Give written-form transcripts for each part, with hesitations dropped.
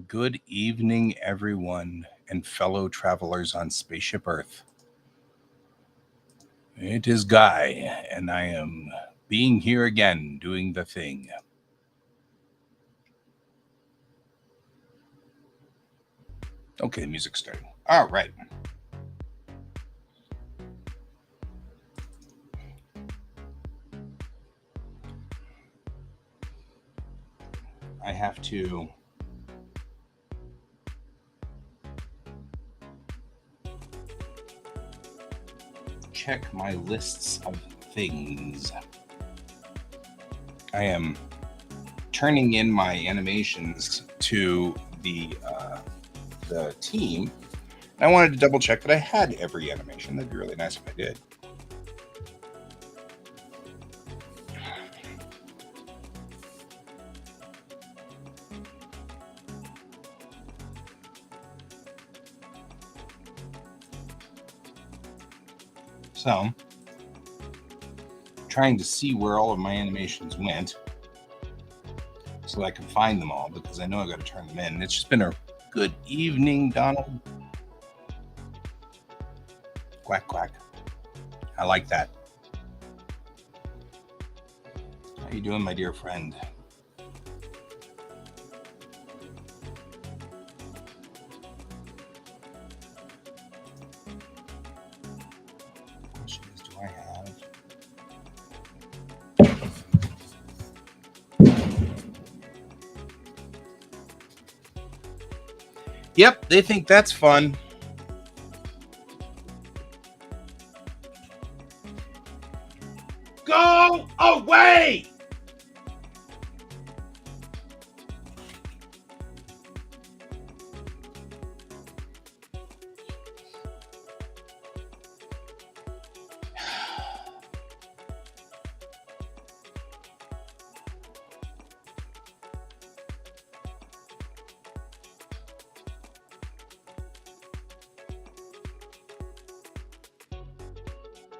Good evening, everyone, and fellow travelers on Spaceship Earth. It is Guy, and I am being here again, doing the thing. Okay, the music's starting. All right. I have to check my lists of things. I am turning in my animations to the team. And I wanted to double check that I had every animation. That'd be really nice if I did. So, trying to see where all of my animations went so that I can find them all, because I know I got to turn them in. It's just been a good evening, Donald. Quack, quack. I like that. How you doing, my dear friend? Yep, they think that's fun. Go away!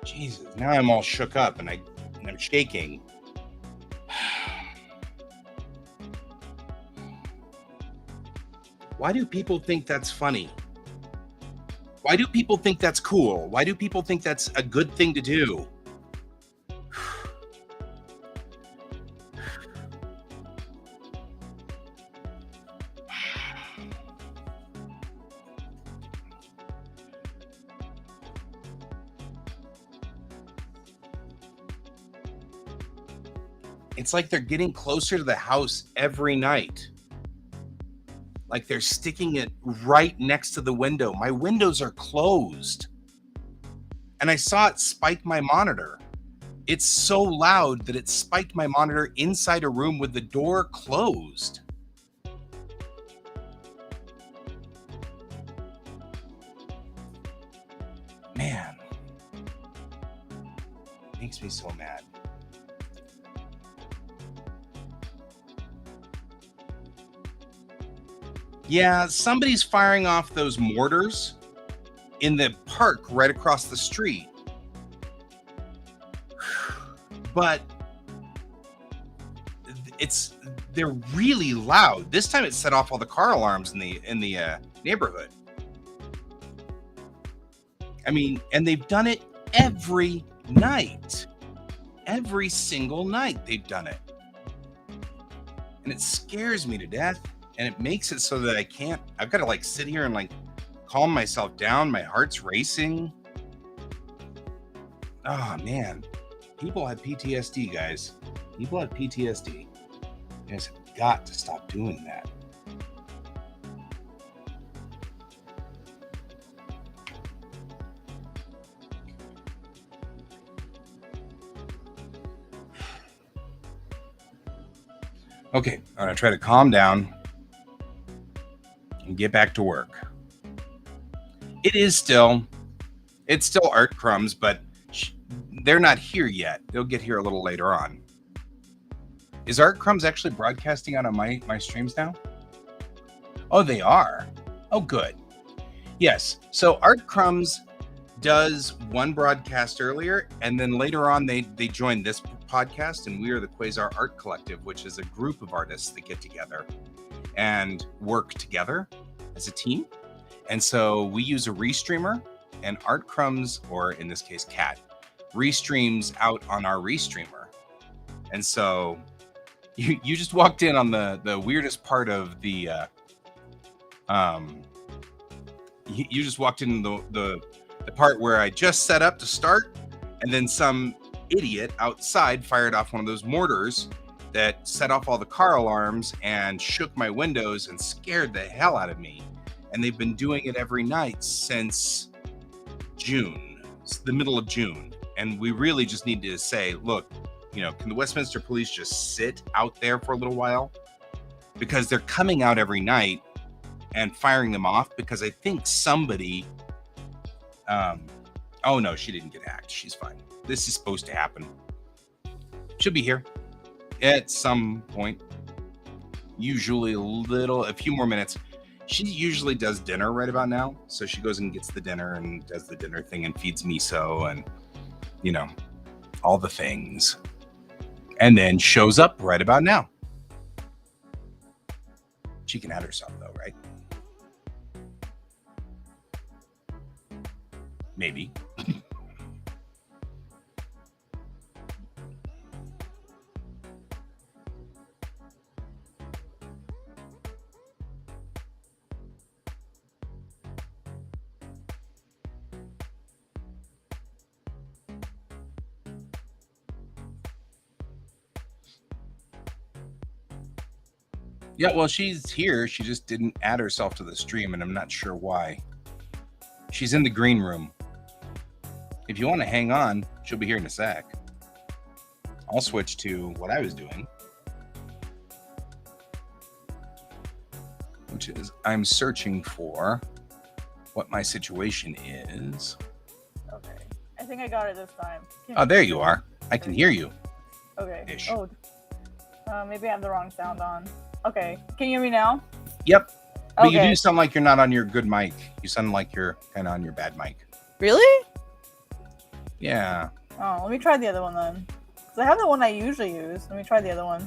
Jesus, now I'm all shook up and I'm shaking. Why do people think that's funny? Why do people think that's cool? Why do people think that's a good thing to do? It's like they're getting closer to the house every night. Like they're sticking it right next to the window. My windows are closed. And I saw it spike my monitor. It's so loud that it spiked my monitor inside a room with the door closed. Man. Makes me so mad. Yeah, somebody's firing off those mortars in the park right across the street. But they're really loud. This time it set off all the car alarms in the neighborhood. I mean, and they've done it every night. Every single night they've done it. And it scares me to death. And it makes it so that I've got to like sit here and like calm myself down. My heart's racing. Oh man. People have PTSD, guys. People have PTSD. You guys have got to stop doing that. Okay, I'm gonna try to calm down and get back to work. It's still Art Crumbs, but they're not here yet. They'll get here a little later on. Is Art Crumbs actually broadcasting out on my streams now? Oh, they are. Oh, good. Yes. So Art Crumbs does one broadcast earlier, and then later on they join this podcast, and we are the Quasar Art Collective, which is a group of artists that get together and work together as a team. And so we use a restreamer, and Art Crumbs, or in this case Cat, restreams out on our restreamer. And so you just walked in on the weirdest part of the you just walked in the part where I just set up to start, and then some idiot outside fired off one of those mortars that set off all the car alarms and shook my windows and scared the hell out of me. And they've been doing it every night since June, the middle of June. And we really just need to say, look, can the Westminster Police just sit out there for a little while? Because they're coming out every night and firing them off, because I think somebody oh no, she didn't get hacked. She's fine. This is supposed to happen. She'll be here at some point. Usually a few more minutes. She usually does dinner right about now. So she goes and gets the dinner and does the dinner thing and feeds Miso and, all the things. And then shows up right about now. She can add herself though, right? Maybe. Yeah, well, she's here. She just didn't add herself to the stream, and I'm not sure why. She's in the green room. If you want to hang on, she'll be here in a sec. I'll switch to what I was doing, which is I'm searching for what my situation is. Okay. I think I got it this time. Oh, there you are. I can hear you. Okay. Ish. Oh, maybe I have the wrong sound on. Okay. Can you hear me now? Yep. But okay. You do sound like you're not on your good mic. You sound like you're kind of on your bad mic. Really? Yeah. Oh, let me try the other one then. Because I have the one I usually use. Let me try the other one.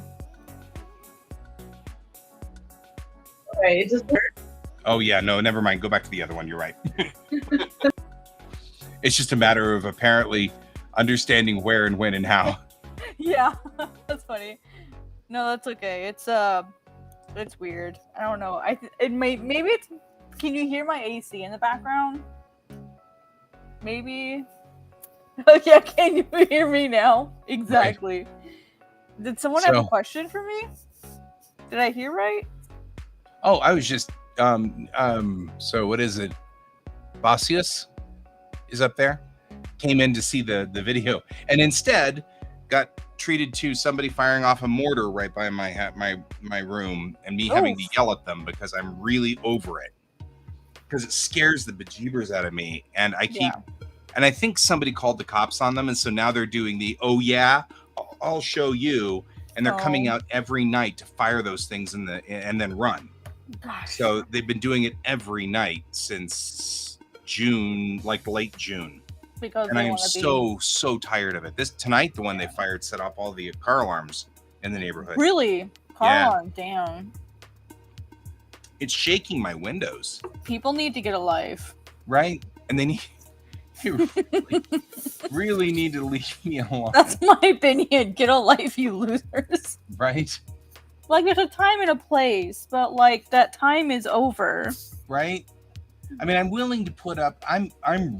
Okay, it just worked. Oh, yeah. No, never mind. Go back to the other one. You're right. It's just a matter of apparently understanding where and when and how. Yeah, that's funny. No, that's okay. It's weird. I don't know. Maybe it's. Can you hear my AC in the background? Maybe. Yeah, can you hear me now? Exactly. Right. Did someone have a question for me? Did I hear right? Oh, I was just so what is it? Basius is up there. Came in to see the video and instead got treated to somebody firing off a mortar right by my room and me having to yell at them because I'm really over it. Because it scares the bejeebers out of me. And and I think somebody called the cops on them, and so now they're doing the I'll show you, and they're coming out every night to fire those things and then run. Gosh. So they've been doing it every night since June, like late June. And I am so tired of it. Tonight, the one they fired set off all the car alarms in the neighborhood. Really? Car alarm, damn. It's shaking my windows. People need to get a life. Right? And they You really need to leave me alone. That's my opinion. Get a life, you losers. Right? Like, there's a time and a place, but like that time is over. Right? I mean, I'm willing to put up. I'm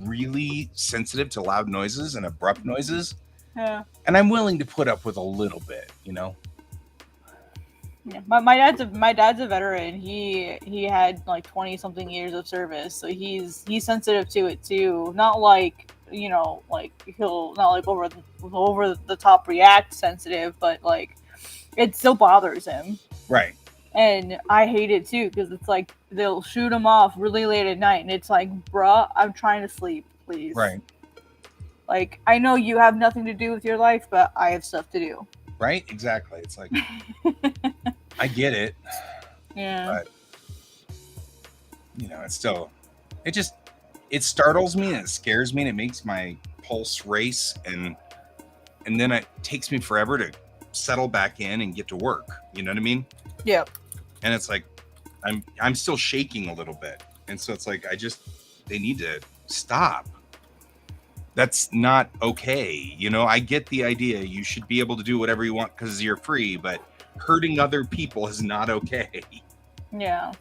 really sensitive to loud noises and abrupt noises, Yeah. and I'm willing to put up with a little bit. You know? Yeah. My dad's a veteran. He had like 20 something years of service, so he's sensitive to it too. Not like, you know, like he'll not like over the top react sensitive, but like it still bothers him. Right. And I hate it too, because it's like they'll shoot him off really late at night, and it's like, bruh, I'm trying to sleep, please. Right. Like, I know you have nothing to do with your life, but I have stuff to do. Right? Exactly. It's like, I get it. Yeah. But, you know, it's still, it startles me and it scares me and it makes my pulse race. And then it takes me forever to settle back in and get to work. You know what I mean? Yep. And it's like, I'm still shaking a little bit. And so it's like, they need to stop. That's not okay. You know, I get the idea. You should be able to do whatever you want because you're free, but hurting other people is not okay. Yeah.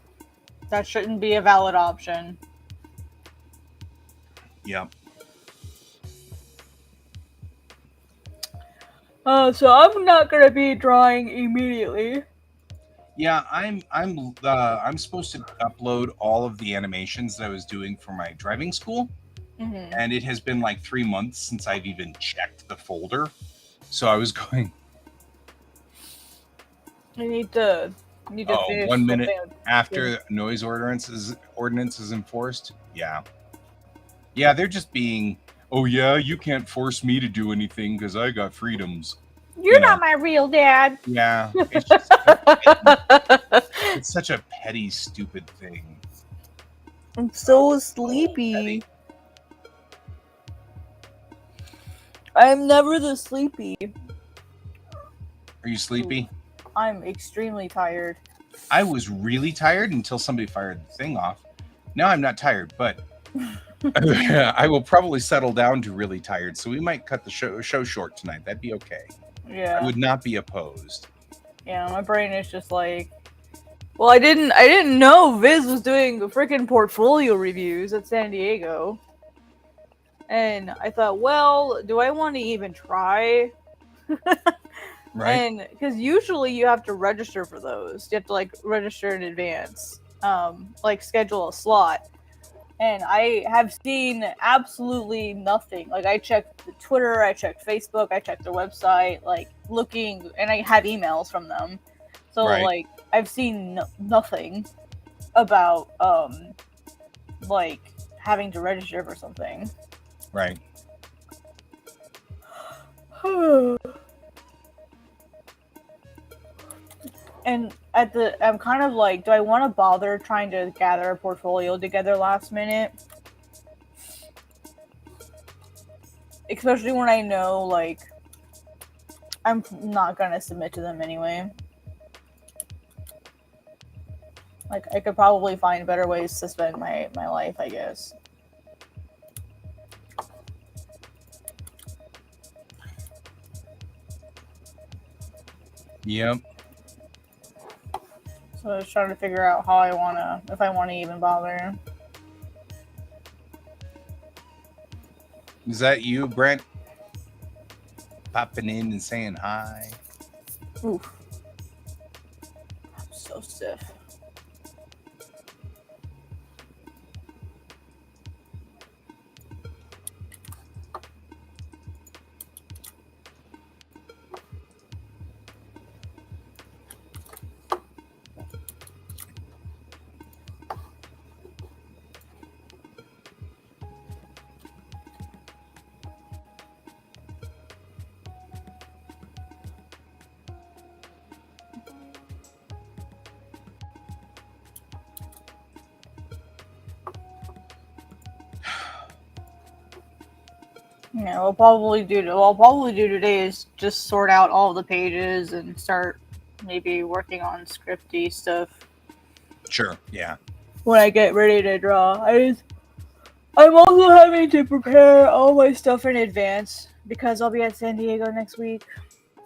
That shouldn't be a valid option. Yeah. So I'm not gonna be drawing immediately. Yeah, I'm supposed to upload all of the animations that I was doing for my driving school. Mm-hmm. And it has been like 3 months since I've even checked the folder. So I was going, You need to finish 1 minute something. after noise ordinance is enforced. Yeah. Yeah, they're just being, oh yeah, you can't force me to do anything because I got freedoms. You're not my real dad. Yeah. It's such a petty, stupid thing. I'm so sleepy. I'm never this sleepy. Are you sleepy? I'm extremely tired. I was really tired until somebody fired the thing off. Now I'm not tired, but I will probably settle down to really tired. So we might cut the show short tonight. That'd be okay. Yeah. I would not be opposed. Yeah, my brain is just like, well, I didn't know Viz was doing freaking portfolio reviews at San Diego. And I thought, well, do I want to even try? Right. And because usually you have to register for those. You have to like register in advance, like schedule a slot. And I have seen absolutely nothing. Like I checked Twitter, I checked Facebook, I checked their website, like looking, and I have emails from them. So Right. like I've seen nothing about like having to register for something. Right. And I'm kind of like, do I want to bother trying to gather a portfolio together last minute? Especially when I know, like, I'm not gonna submit to them anyway. Like, I could probably find better ways to spend my life, I guess. Yep. So I was trying to figure out how if I wanna even bother. Is that you, Brent? Popping in and saying hi. Oof. I'm so stiff. Yeah, what I'll probably do today is just sort out all the pages and start maybe working on scripty stuff Sure. Yeah. when I get ready to draw. I'm also having to prepare all my stuff in advance because I'll be at San Diego next week.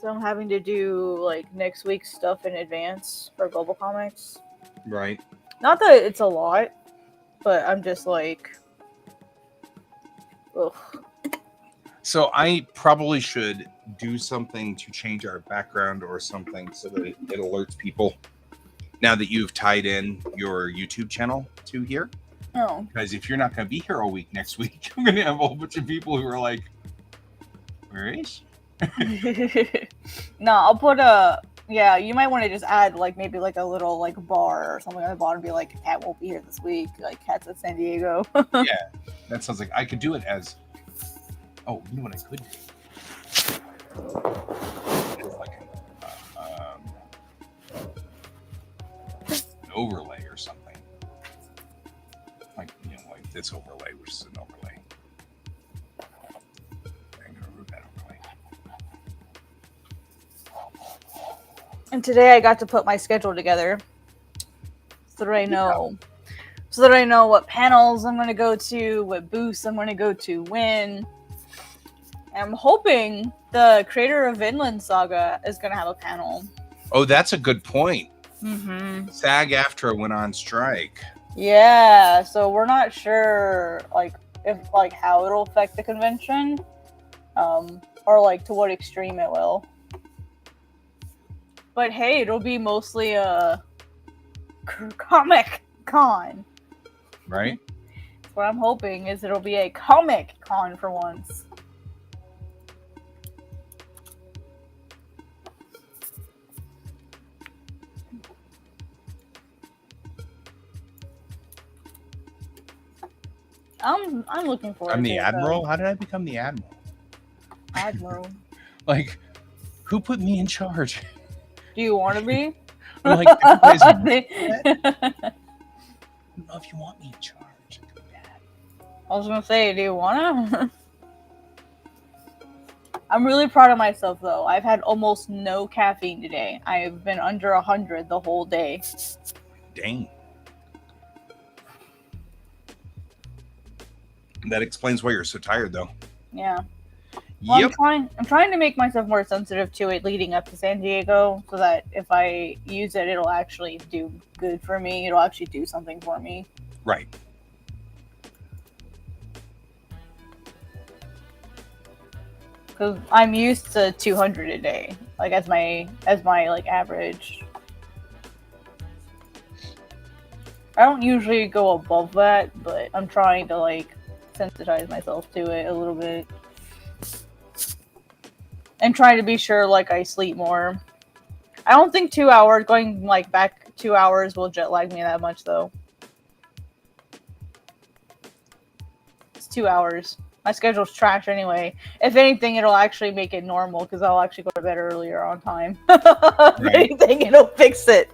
So I'm having to do like next week's stuff in advance for Global Comics. Right. Not that it's a lot, but I'm just like, ugh. So I probably should do something to change our background or something so that it alerts people now that you've tied in your YouTube channel to here. Oh. Because if you're not going to be here all week next week, I'm going to have a whole bunch of people who are like, where is she? No, I'll put a. Yeah, you might want to just add like maybe like a little like bar or something on the bottom. Be like, Cat won't be here this week. Like, Cat's at San Diego. Yeah, that sounds like I could do it as. Oh, you know what I could do? It's like an overlay or something. Like, you know, like this overlay, which is an overlay. I'm gonna remove that overlay. And today I got to put my schedule together so that I know. So that I know what panels I'm going to go to, what booths I'm going to go to, when. I'm hoping the creator of Vinland Saga is going to have a panel. Oh, that's a good point. Mm-hmm. SAG-AFTRA went on strike. Yeah, so we're not sure like if like how it'll affect the convention, or like to what extreme it will. But hey, it'll be mostly a comic con. Right? What I'm hoping is it'll be a comic con for once. I'm looking forward. I'm to the it, admiral. though. How did I become the admiral? Admiral. Like, who put me in charge? Do you want to be? I'm like, everybody's I don't know if you want me in charge. I was gonna say, do you wanna? I'm really proud of myself though. I've had almost no caffeine today. I've been under 100 the whole day. Dang. That explains why you're so tired, though. Yeah. Well, Yep. I'm trying to make myself more sensitive to it leading up to San Diego, so that if I use it, it'll actually do good for me. It'll actually do something for me. Right. Because I'm used to 200 a day, like as my like average. I don't usually go above that, but I'm trying to like sensitize myself to it a little bit. And trying to be sure like I sleep more. I don't think 2 hours, going like back 2 hours will jet lag me that much though. It's 2 hours. My schedule's trash anyway. If anything, it'll actually make it normal because I'll actually go to bed earlier on time. If anything, it'll fix it.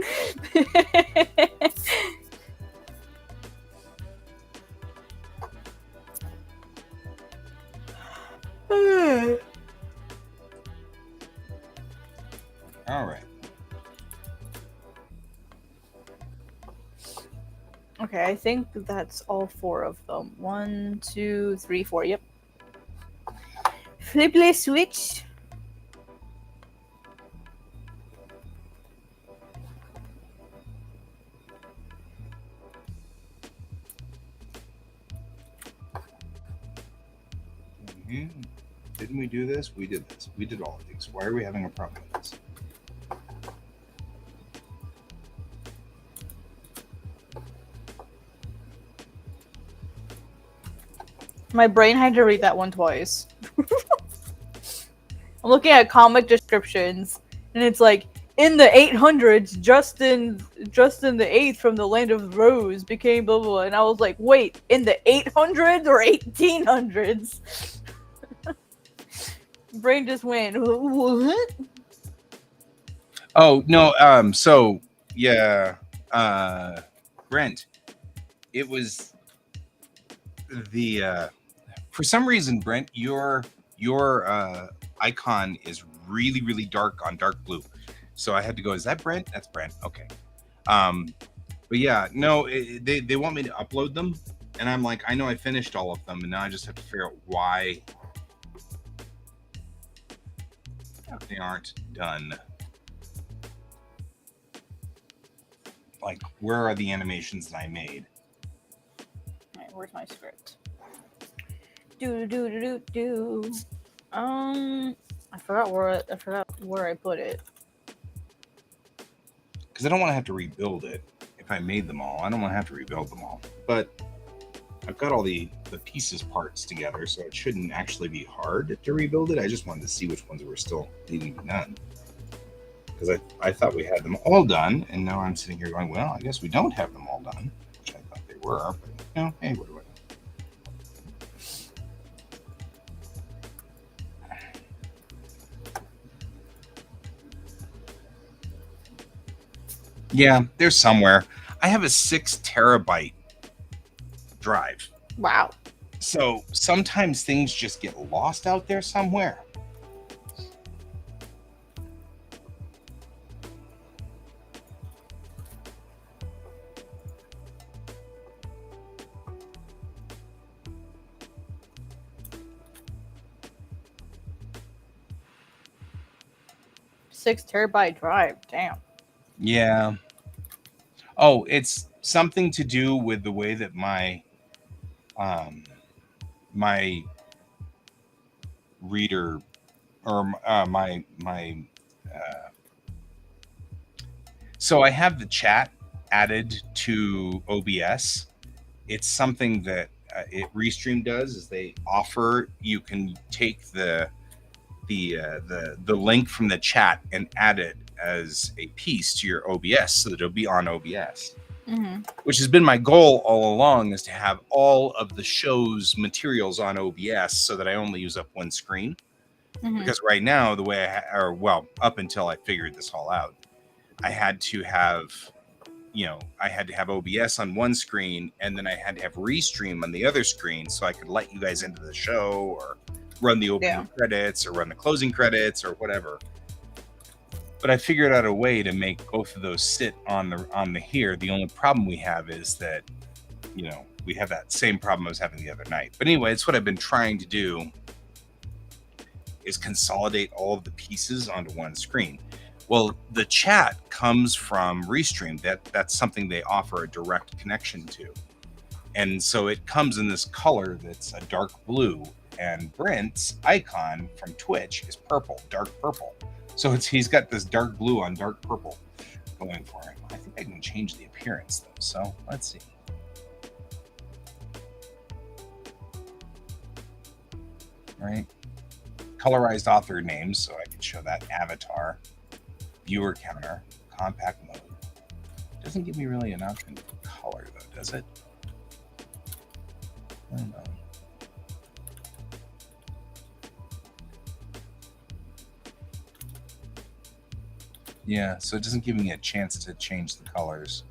All right. Okay, I think that's all 4 of them. 1, 2, 3, 4. Yep. Flip switch. Mm-hmm. Didn't we do this? We did this. We did all of these. Why are we having a problem with this? My brain had to read that one twice. I'm looking at comic descriptions, and it's like, in the 800s, Justin the Eighth from the Land of Rose became blah blah blah, and I was like, wait, in the 800s or 1800s? Brain just went, what? Oh no. So yeah. Brent. It was the. For some reason, Brent, your icon is really, really dark on dark blue. So I had to go, is that Brent? That's Brent. Okay. But yeah, no, they want me to upload them. And I'm like, I know I finished all of them, and now I just have to figure out why they aren't done. Like, where are the animations that I made? All right, where's my script? Do. I forgot where I put it. Because I don't want to have to rebuild it. If I made them all, I don't want to have to rebuild them all. But I've got all the pieces parts together, so it shouldn't actually be hard to rebuild it. I just wanted to see which ones were still needing to be done. Because I thought we had them all done, and now I'm sitting here going, well, I guess we don't have them all done, which I thought they were. But, hey, what do I know? Yeah, they're somewhere. I have a 6 terabyte drive. Wow. So sometimes things just get lost out there somewhere. Six terabyte drive. Damn. Yeah. Oh, it's something to do with the way that my my reader or so I have the chat added to OBS. It's something that Restream does is they offer you can take the link from the chat and add it as a piece to your OBS so that it'll be on OBS. Mm-hmm. Which has been my goal all along, is to have all of the show's materials on OBS so that I only use up one screen. Mm-hmm. Because right now, the way up until I figured this all out, I had to have OBS on one screen, and then I had to have Restream on the other screen so I could let you guys into the show or run the opening credits or run the closing credits or whatever. But I figured out a way to make both of those sit on the here. The only problem we have is that, we have that same problem I was having the other night. But anyway, it's what I've been trying to do, is consolidate all of the pieces onto one screen. Well, the chat comes from Restream. That's something they offer a direct connection to. And so it comes in this color that's a dark blue, and Brent's icon from Twitch is purple, dark purple. So he's got this dark blue on dark purple going for him. I think I can change the appearance though. So let's see. All right. Colorized author names, so I can show that avatar, viewer counter, compact mode. Doesn't give me really an option for color though, does it? I don't know. Yeah, so it doesn't give me a chance to change the colors.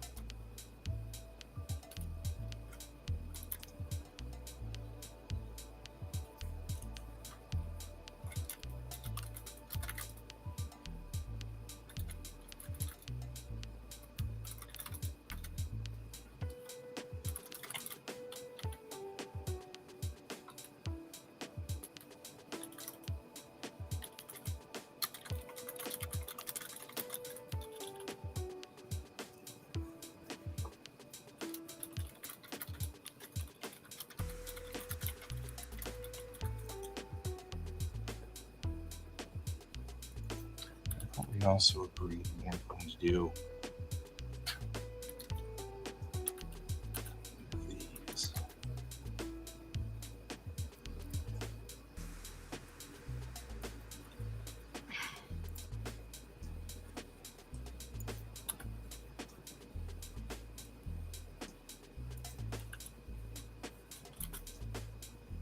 We also agreed we weren't going to do these.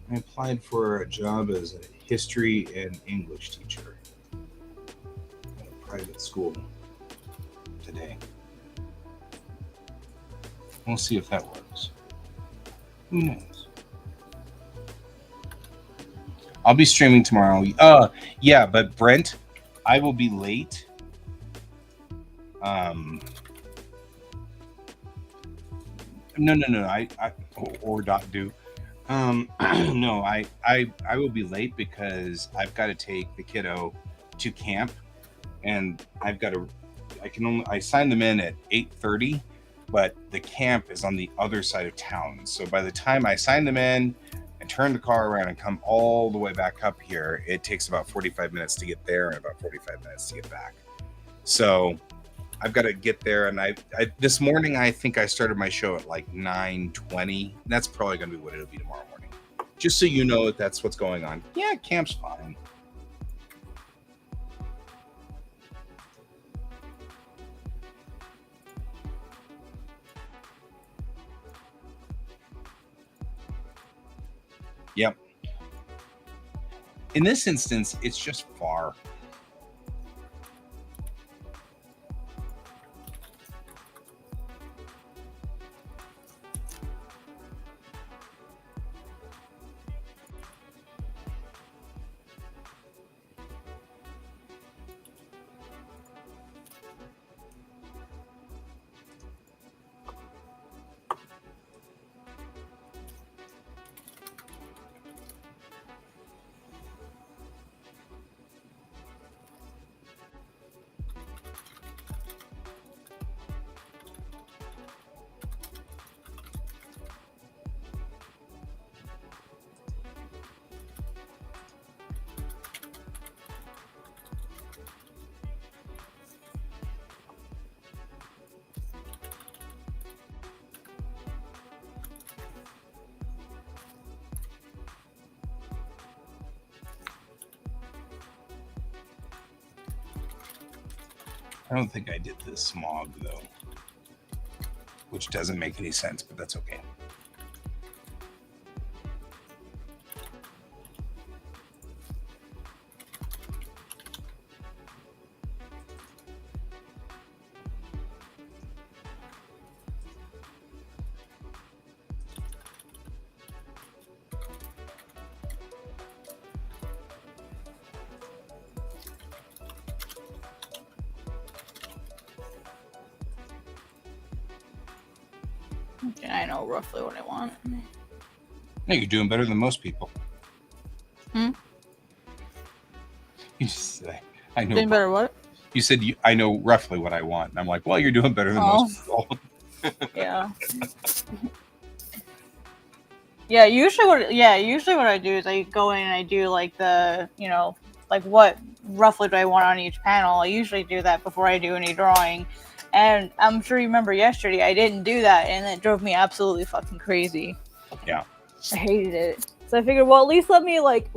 I applied for a job as a history and English teacher at a private school today. We'll see if that works. Who knows? I'll be streaming tomorrow. Yeah, but Brent, I will be late. No. I or dot do. No, I will be late because I've got to take the kiddo to camp, and I sign them in at 8:30, but the camp is on the other side of town. So by the time I sign them in and turn the car around and come all the way back up here, it takes about 45 minutes to get there and about 45 minutes to get back. So I've got to get there, and I this morning I think I started my show at like 9:20. That's probably going to be what it'll be tomorrow morning. Just so you know that that's what's going on. Yeah, camp's fine. Yep. In this instance, it's just far. I don't think I did the smog though, which doesn't make any sense, but that's okay. Okay, I know roughly what I want. No, you're doing better than most people. Hmm? You just say, I know. Doing better what? You said, I know roughly what I want. And I'm like, well, you're doing better than most people. Yeah. Usually what I do is I go in and I do like the, like what roughly do I want on each panel. I usually do that before I do any drawing. And I'm sure you remember yesterday I didn't do that, and it drove me absolutely fucking crazy. Yeah. I hated it. So I figured, well, at least let me like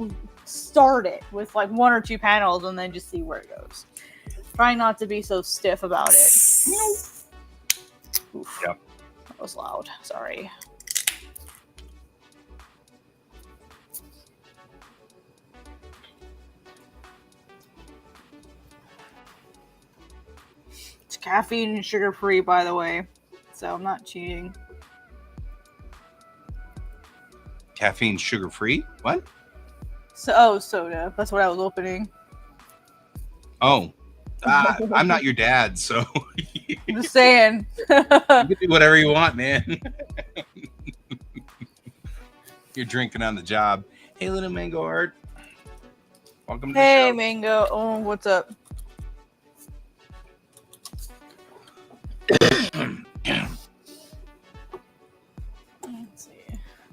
start it with like 1 or 2 panels and then just see where it goes. Trying not to be so stiff about it. Oof. Yep. That was loud. Sorry. It's caffeine and sugar free, by the way. So I'm not cheating. Caffeine, sugar free? What? Soda. That's what I was opening. Oh. I'm not your dad, so I'm just saying. You can do whatever you want, man. You're drinking on the job. Hey, little Mango Art. Welcome to the show. Hey, Mango. Oh, what's up? Let's see.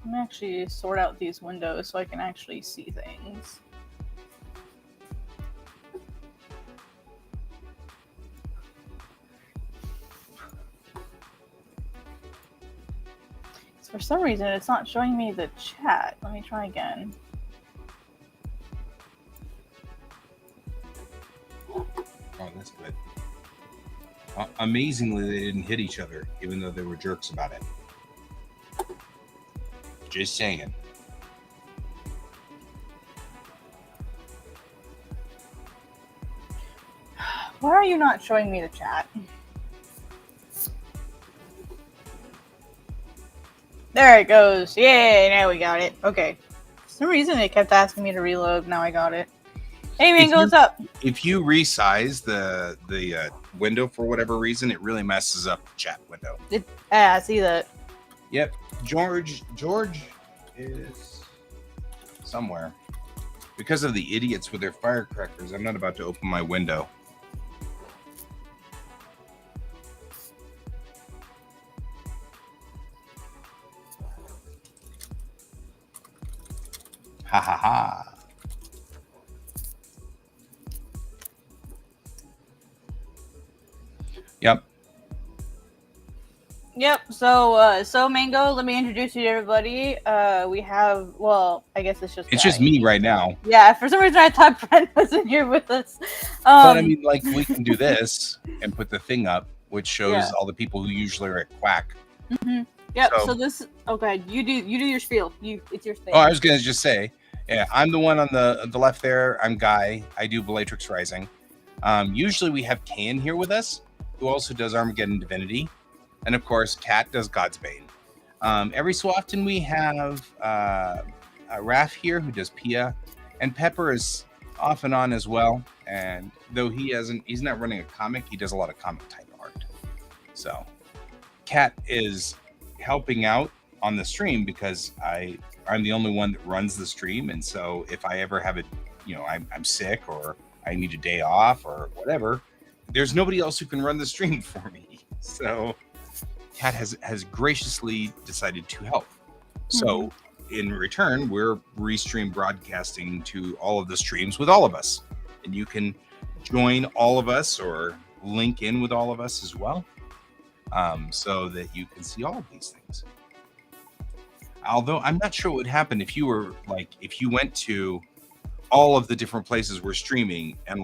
I'm gonna actually sort out these windows so I can actually see things. For some reason, it's not showing me the chat. Let me try again. Oh, that's good. Amazingly, they didn't hit each other, even though they were jerks about it. Just saying. Why are you not showing me the chat? There it goes. Yay, now we got it. Okay. For some reason, it kept asking me to reload. Now I got it. Hey, Mango, what's up? If you resize the window for whatever reason, it really messes up the chat window. I see that. Yep. George is somewhere. Because of the idiots with their firecrackers, I'm not about to open my window. Ha ha ha. Yep. Yep. So Mango, let me introduce you to everybody. We have, well, I guess it's just me right now. Yeah. For some reason, I thought Brent wasn't here with us. But I mean, like, we can do this and put the thing up, which shows all the people who usually are at QAC. Mm-hmm. Yep. So this. Okay. You do your spiel. It's your thing. Oh, I was gonna just say, yeah, I'm the one on the left there. I'm Guy. I do Bellatrix Rising. Usually we have Can here with us, who also does Armageddon Divinity. And of course, Kat does God's Bane. Every so often we have Raph here who does Pia, and Pepper is off and on as well. And though he's not running a comic, he does a lot of comic type art. So Kat is helping out on the stream because I'm the only one that runs the stream, and so if I ever have I'm sick or I need a day off or whatever, there's nobody else who can run the stream for me. So Kat has graciously decided to help. So in return, we're restream broadcasting to all of the streams with all of us. And you can join all of us or link in with all of us as well, so that you can see all of these things. Although I'm not sure what would happen if you went to all of the different places we're streaming and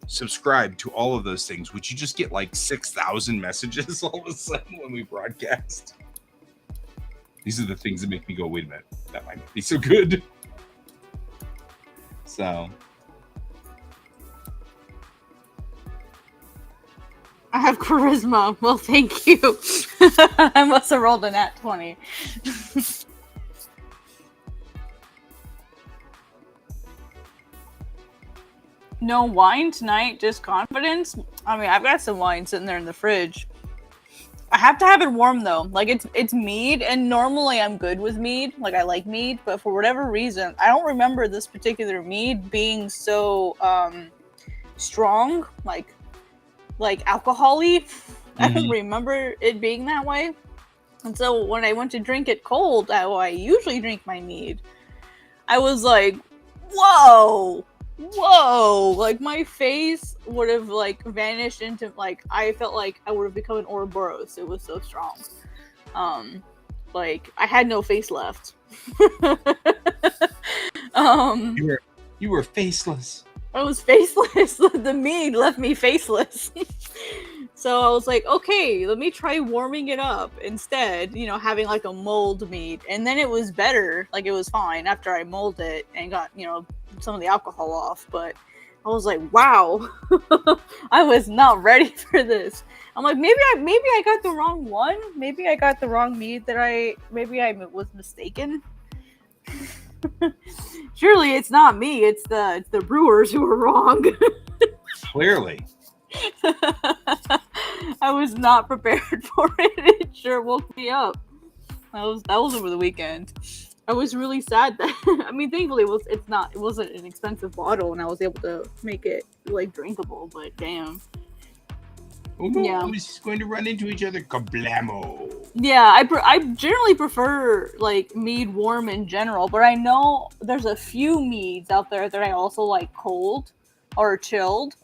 subscribe to all of those things. Would you just get 6,000 messages all of a sudden when we broadcast? These are the things that make me go, wait a minute, that might not be so good. So I have charisma. Well, thank you. I must have rolled a nat 20. No wine tonight, just confidence. I mean, I've got some wine sitting there in the fridge. I have to have it warm though. It's mead, and normally I'm good with mead. I like mead, but for whatever reason, I don't remember this particular mead being so strong, like alcohol-y. I don't remember it being that way. And so when I went to drink it cold, how I usually drink my mead, I was like, whoa, my face would have vanished into I felt like I would have become an Ouroboros. It was so strong. I had no face left. You were faceless. I was faceless. The mead left me faceless. So I was like, okay, let me try warming it up instead, having a mold mead. And then it was better. It was fine after I molded it and got, some of the alcohol off. But I was like, wow, I was not ready for this. I'm like, maybe I got the wrong one. Maybe I got the wrong mead maybe I was mistaken. Surely it's not me. It's the brewers who were wrong. Clearly. I was not prepared for it. It sure woke me up. That was over the weekend. I was really sad that thankfully it wasn't an expensive bottle and I was able to make it drinkable, but damn. Oh no, yeah. We're just going to run into each other. Kablamo. Yeah, I generally prefer mead warm in general, but I know there's a few meads out there that I also like cold or chilled.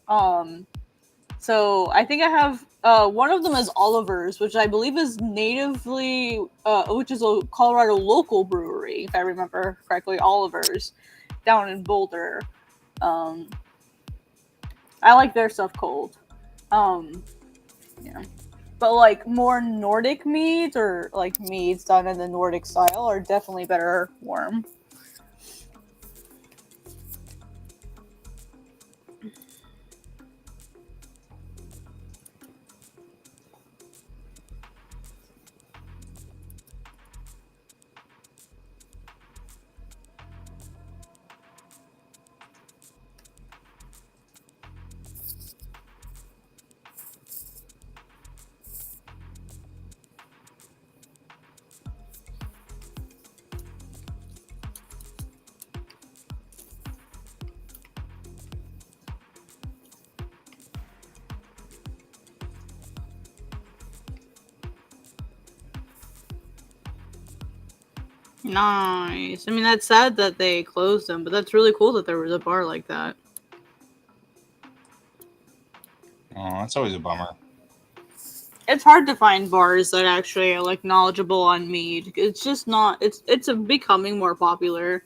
So I think I have one of them is Oliver's, which I believe is natively, which is a Colorado local brewery, if I remember correctly. Oliver's down in Boulder. I like their stuff cold. Yeah, but more Nordic meads or meads done in the Nordic style are definitely better warm. Nice. I mean, that's sad that they closed them, but that's really cool that there was a bar like that. Oh, that's always a bummer. It's hard to find bars that actually are like knowledgeable on mead. It's just not. It's becoming more popular,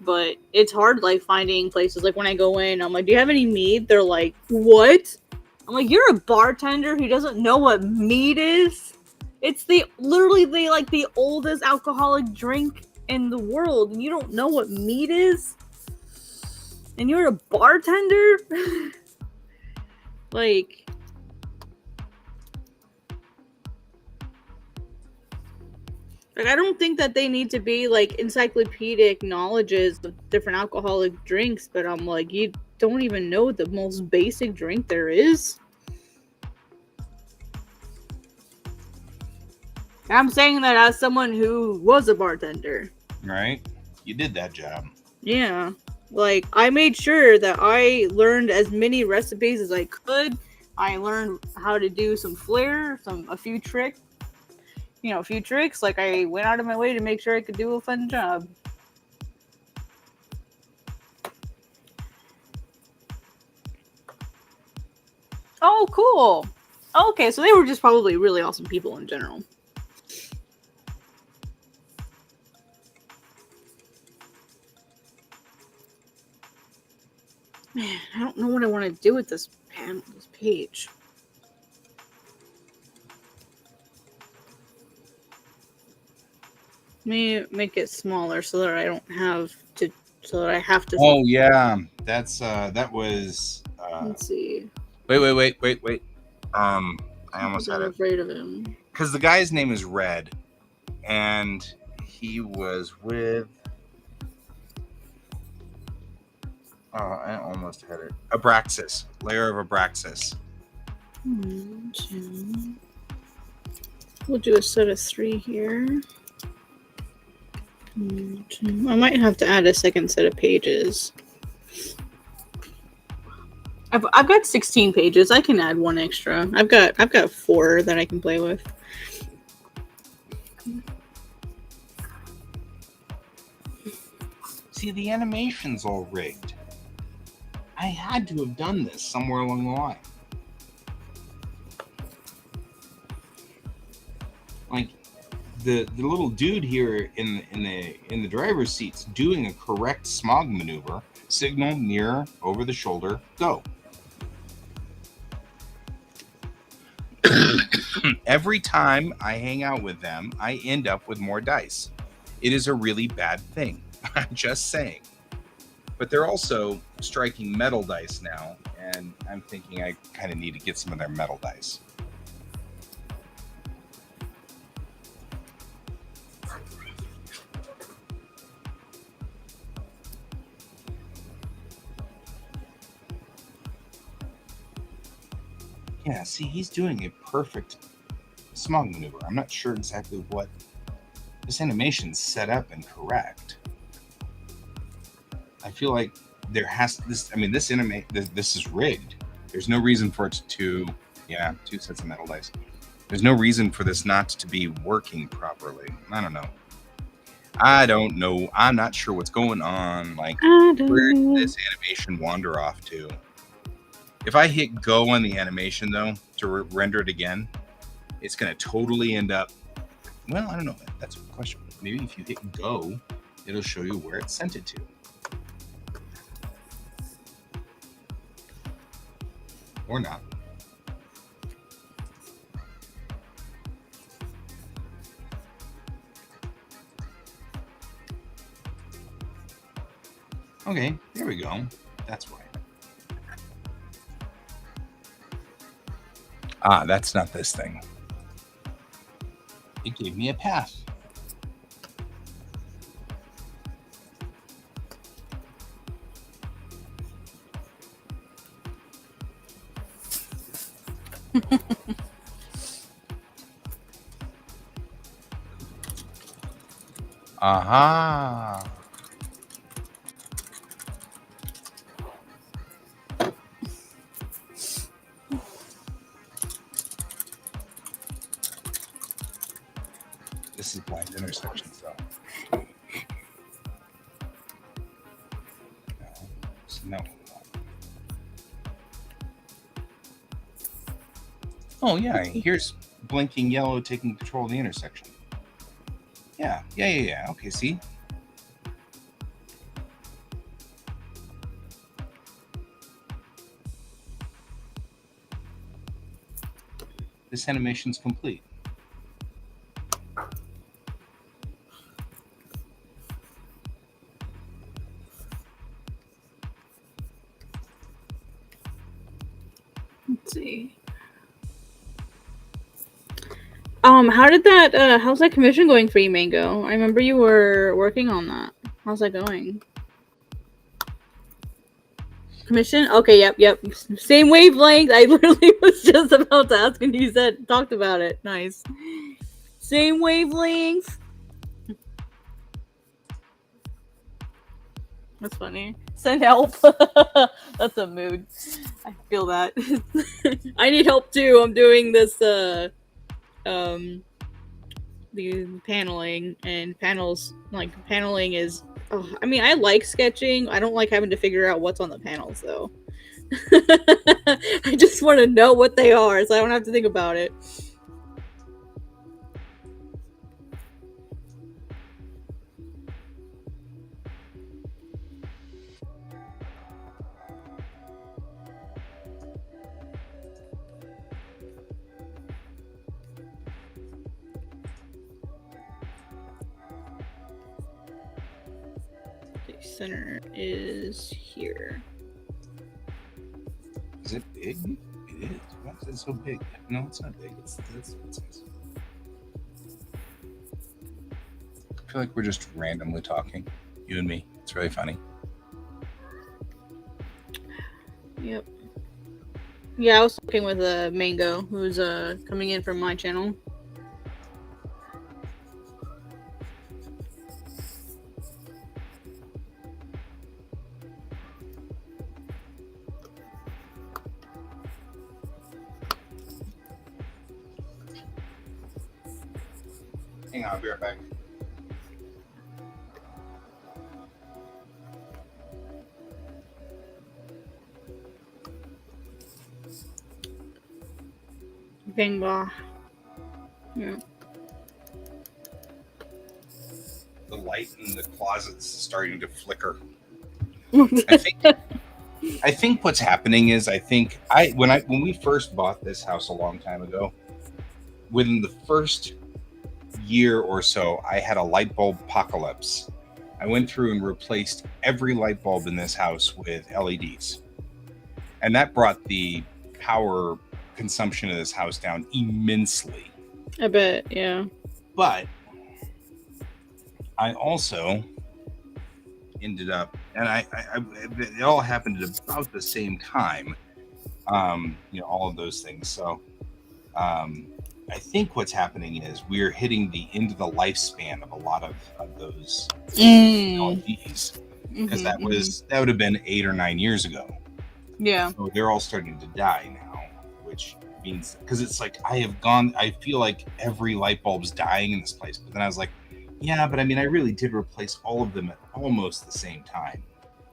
but it's hard like finding places. Like when I go in, I'm like, "Do you have any mead?" They're like, "What?" I'm like, "You're a bartender who doesn't know what mead is? It's literally the oldest alcoholic drink in the world, and you don't know what mead is? And you're a bartender?" Like, I don't think that they need to be like encyclopedic knowledges of different alcoholic drinks, but I'm like, you don't even know the most basic drink there is. I'm saying that as someone who was a bartender. Right? You did that job. Yeah. Like, I made sure that I learned as many recipes as I could. I learned how to do some flair, a few tricks. A few tricks. Like, I went out of my way to make sure I could do a fun job. Oh, cool. Okay, so they were just probably really awesome people in general. Man, I don't know what I want to do with this page. Let me make it smaller so that I don't have to. So that I have to. Oh yeah, that was. Let's see. Wait. I almost had I'm it. afraid of him. Because the guy's name is Red, and he was with. Oh, I almost had it. Abraxas, layer of Abraxas. We'll do a set of 3 here. I might have to add a second set of pages. I've got 16 pages. I can add 1 extra. I've got 4 that I can play with. See, the animation's all rigged. I had to have done this somewhere along the line. Like the little dude here in the driver's seat's doing a correct smog maneuver. Signal, mirror, over the shoulder, go. Every time I hang out with them, I end up with more dice. It is a really bad thing. I'm just saying. But they're also striking metal dice now, and I'm thinking I kind of need to get some of their metal dice. Yeah, see, he's doing a perfect smog maneuver. I'm not sure exactly what this animation's set up and correct. I feel like there has this. I mean, this is rigged. There's no reason for it to. Yeah, 2 sets of metal dice. There's no reason for this not to be working properly. I don't know. I'm not sure what's going on. Like, where did this animation wander off to? If I hit go on the animation, though, to render it again, it's going to totally end up... Well, I don't know. That's a question. Maybe if you hit go, it'll show you where it's sent it to. Or not. Okay, there we go. That's why. Ah, that's not this thing. It gave me a path. Aha. This is blind intersection stuff. Oh yeah, here's blinking yellow taking control of the intersection. Yeah. Okay, see? This animation's complete. Let's see. How's that commission going for you, Mango? I remember you were working on that. How's that going? Commission? Okay, yep. Same wavelength. I literally was just about to ask and you talked about it. Nice. Same wavelength. That's funny. Send help. That's a mood. I feel that. I need help too. I'm doing this the paneling, and paneling is I mean, I like sketching. I don't like having to figure out what's on the panels though. I just want to know what they are so I don't have to think about it. Center is here. Is it big? It is. Why is it so big? No, it's not big. That's what it says. I feel like we're just randomly talking, you and me. It's really funny. Yep. Yeah, I was talking with Mango, who's coming in from my channel. Hang on, I'll be right back. Bingba. Yeah. The light in the closet's starting to flicker. I think what's happening is when we first bought this house a long time ago, within the first year or so, I had a light bulb apocalypse. I went through and replaced every light bulb in this house with LEDs. And that brought the power consumption of this house down immensely. I bet, yeah. But I also ended up, and it all happened at about the same time, all of those things. So I think what's happening is we're hitting the end of the lifespan of a lot of those LEDs, because that would have been 8 or 9 years ago. Yeah. So they're all starting to die now, which means, because it's like I feel like every light bulb's dying in this place. But then I was like, yeah, but I mean, I really did replace all of them at almost the same time.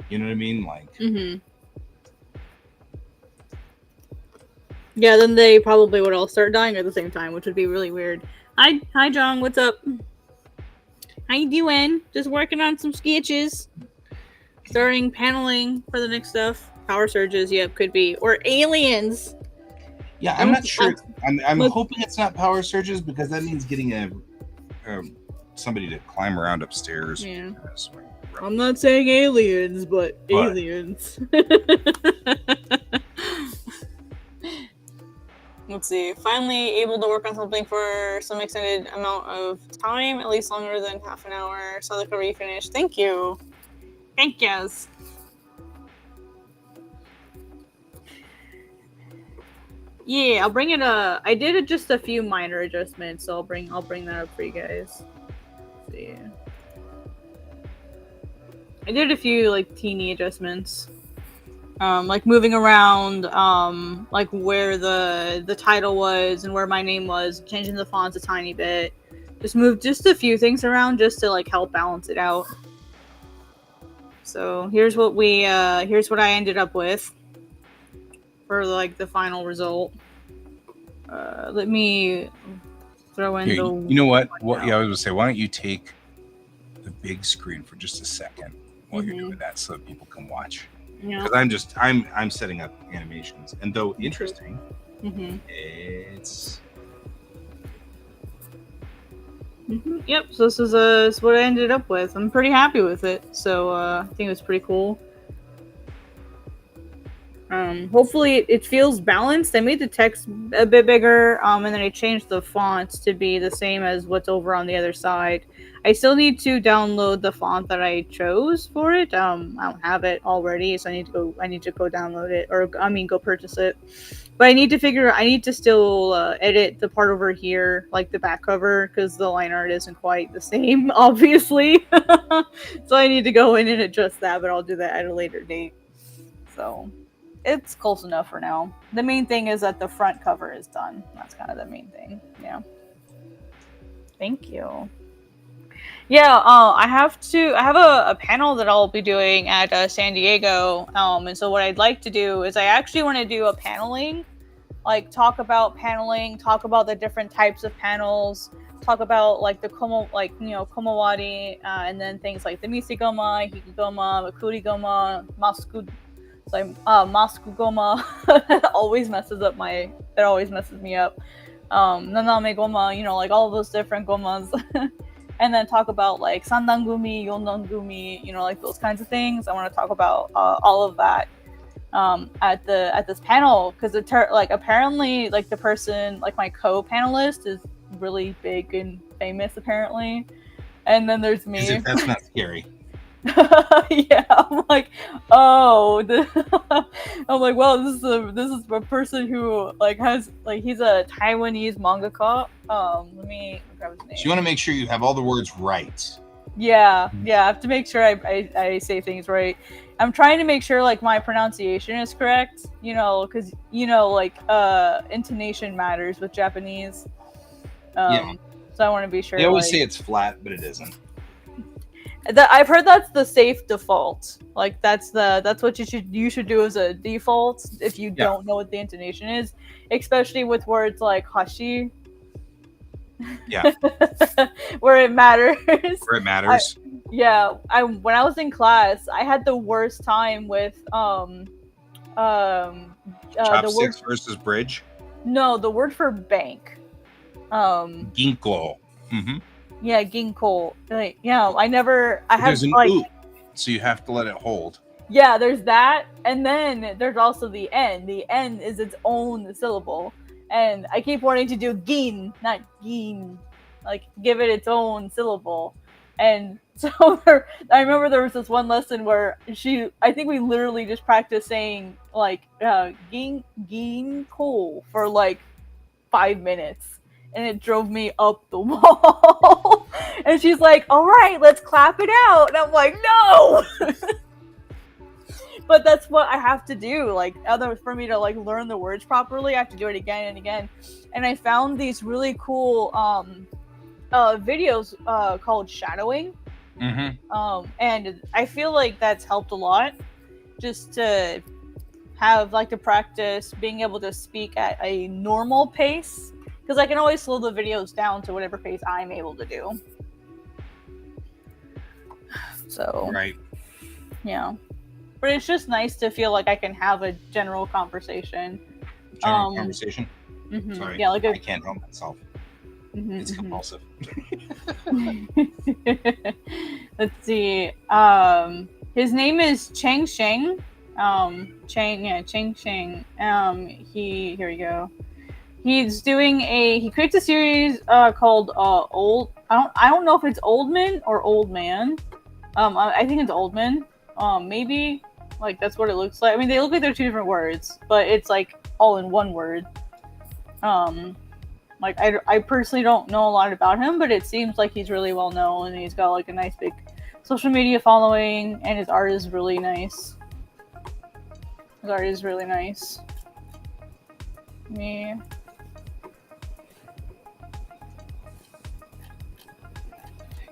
You know what I mean? Like, yeah, then they probably would all start dying at the same time, which would be really weird. Hi, John. What's up? How you doing? Just working on some sketches. Starting paneling for the next stuff. Power surges, yep, could be. Or aliens. Yeah, I'm not sure. I'm hoping it's not power surges, because that means getting somebody to climb around upstairs. Yeah. I'm not saying aliens, but aliens. Let's see. Finally able to work on something for some extended amount of time, at least longer than half an hour. Saw the cover you finished. Thank you. Thank yous. Yeah, I'll bring it. I did just a few minor adjustments, so I'll bring that up for you guys. Let's see. I did a few like teeny adjustments. Like moving around, like where the title was and where my name was, changing the fonts a tiny bit. Just moved just a few things around just to like help balance it out. So here's what I ended up with for like the final result. Let me throw in Here, the. you know what? Well, yeah, I was gonna say, why don't you take the big screen for just a second while you're doing that, so that people can watch? Yeah. Because I'm setting up animations, and though interesting, it's Yep. So this is what I ended up with. I'm pretty happy with it. So I think it was pretty cool. Hopefully it feels balanced. I made the text a bit bigger, and then I changed the fonts to be the same as what's over on the other side. I still need to download the font that I chose for it. I don't have it already, so I need to go download it, or I mean go purchase it. But I need to still edit the part over here, like the back cover, because the line art isn't quite the same, obviously. So I need to go in and adjust that, but I'll do that at a later date. So it's close enough for now. The main thing is that the front cover is done. That's kind of the main thing. Yeah. Thank you. Yeah, I have a panel that I'll be doing at San Diego. And so what I'd like to do is I actually want to do a paneling, like talk about paneling, talk about the different types of panels, talk about like the komawari, and then things like the misigoma, hikigoma, makurigoma, Maskugoma always messes me up. Naname Goma, like all of those different gomas. And then talk about like Sandangumi, Yondangumi, like those kinds of things. I want to talk about all of that at this panel, because apparently like the person, like my co-panelist, is really big and famous apparently. And then there's me. As if that's not scary. Yeah, I'm like, oh, I'm like, well, this is a person who like has like he's a Taiwanese mangaka. Let me grab his name. So you want to make sure you have all the words right. Yeah, I have to make sure I say things right. I'm trying to make sure like my pronunciation is correct, because like intonation matters with Japanese. Yeah. So I want to be sure. They always say it's flat, but it isn't. I've heard that's the safe default. Like that's what you should do as a default if you don't know what the intonation is, especially with words like hashi. Yeah. Where it matters. Where it matters. When I was in class, I had the worst time with chopsticks versus bridge. No, the word for bank. Ginkgo. Mm-hmm. Yeah, ginkgo. Like, I have there's an like, oop, so you have to let it hold. Yeah, there's that, and then there's also the N. The N is its own syllable, and I keep wanting to do gin, not gin, like give it its own syllable. And so I remember there was this one lesson where I think we literally just practiced saying like ginkgo for like 5 minutes. And it drove me up the wall. And she's like, all right, let's clap it out. And I'm like, no. But that's what I have to do. Like, for me to like learn the words properly, I have to do it again and again. And I found these really cool videos called shadowing. Mm-hmm. And I feel like that's helped a lot, just to have like to practice being able to speak at a normal pace. Because I can always slow the videos down to whatever pace I'm able to do. So, right. Yeah. But it's just nice to feel like I can have a general conversation. Conversation? Mm-hmm. Sorry, yeah, I can't help myself. It's compulsive. Let's see. His name is Cheng Sheng. Cheng Sheng. Here we go. He creates a series called Old. I don't know if it's Oldman or Old Man. I think it's Oldman. Maybe like that's what it looks like. I mean, they look like they're two different words, but it's like all in one word. Like I personally don't know a lot about him, but it seems like he's really well known, and he's got like a nice big social media following, and his art is really nice. Me.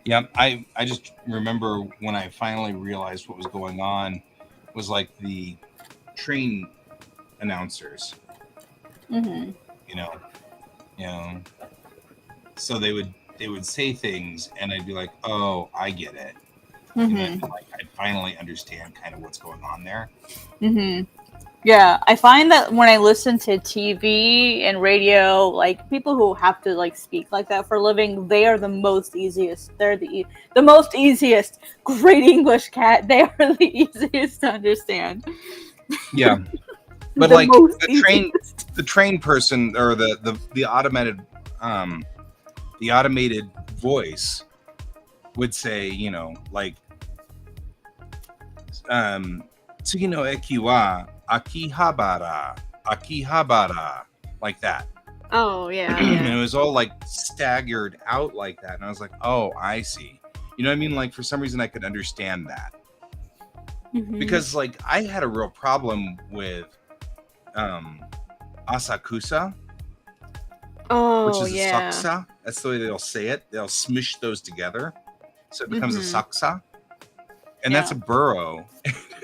Yeah, I just remember when I finally realized what was going on was like the train announcers. Mm-hmm. you know. So they would say things, and I'd be like, "Oh, I get it." You know, Mm-hmm. like I finally understand kind of what's going on there. Mm-hmm. Yeah, I find that when I listen to TV and radio, like people who have to like speak like that for a living, they are the most easiest. They're the most easiest. Great English cat. They are the easiest to understand. Yeah, but The like most the train, easiest. the train person or um the automated voice would say, like Tsugi no eki wa Akihabara, like that. Oh yeah, And it yeah. was all like staggered out like that. And I was like, oh, I see. You know what I mean? Like for some reason I could understand that. Mhm. Because like I had a real problem with um Asakusa, which Oh is a yeah. saksa. That's the way they'll say it. They'll smush those together. So it becomes a Mhm. saksa. And that's Yeah. a burrow.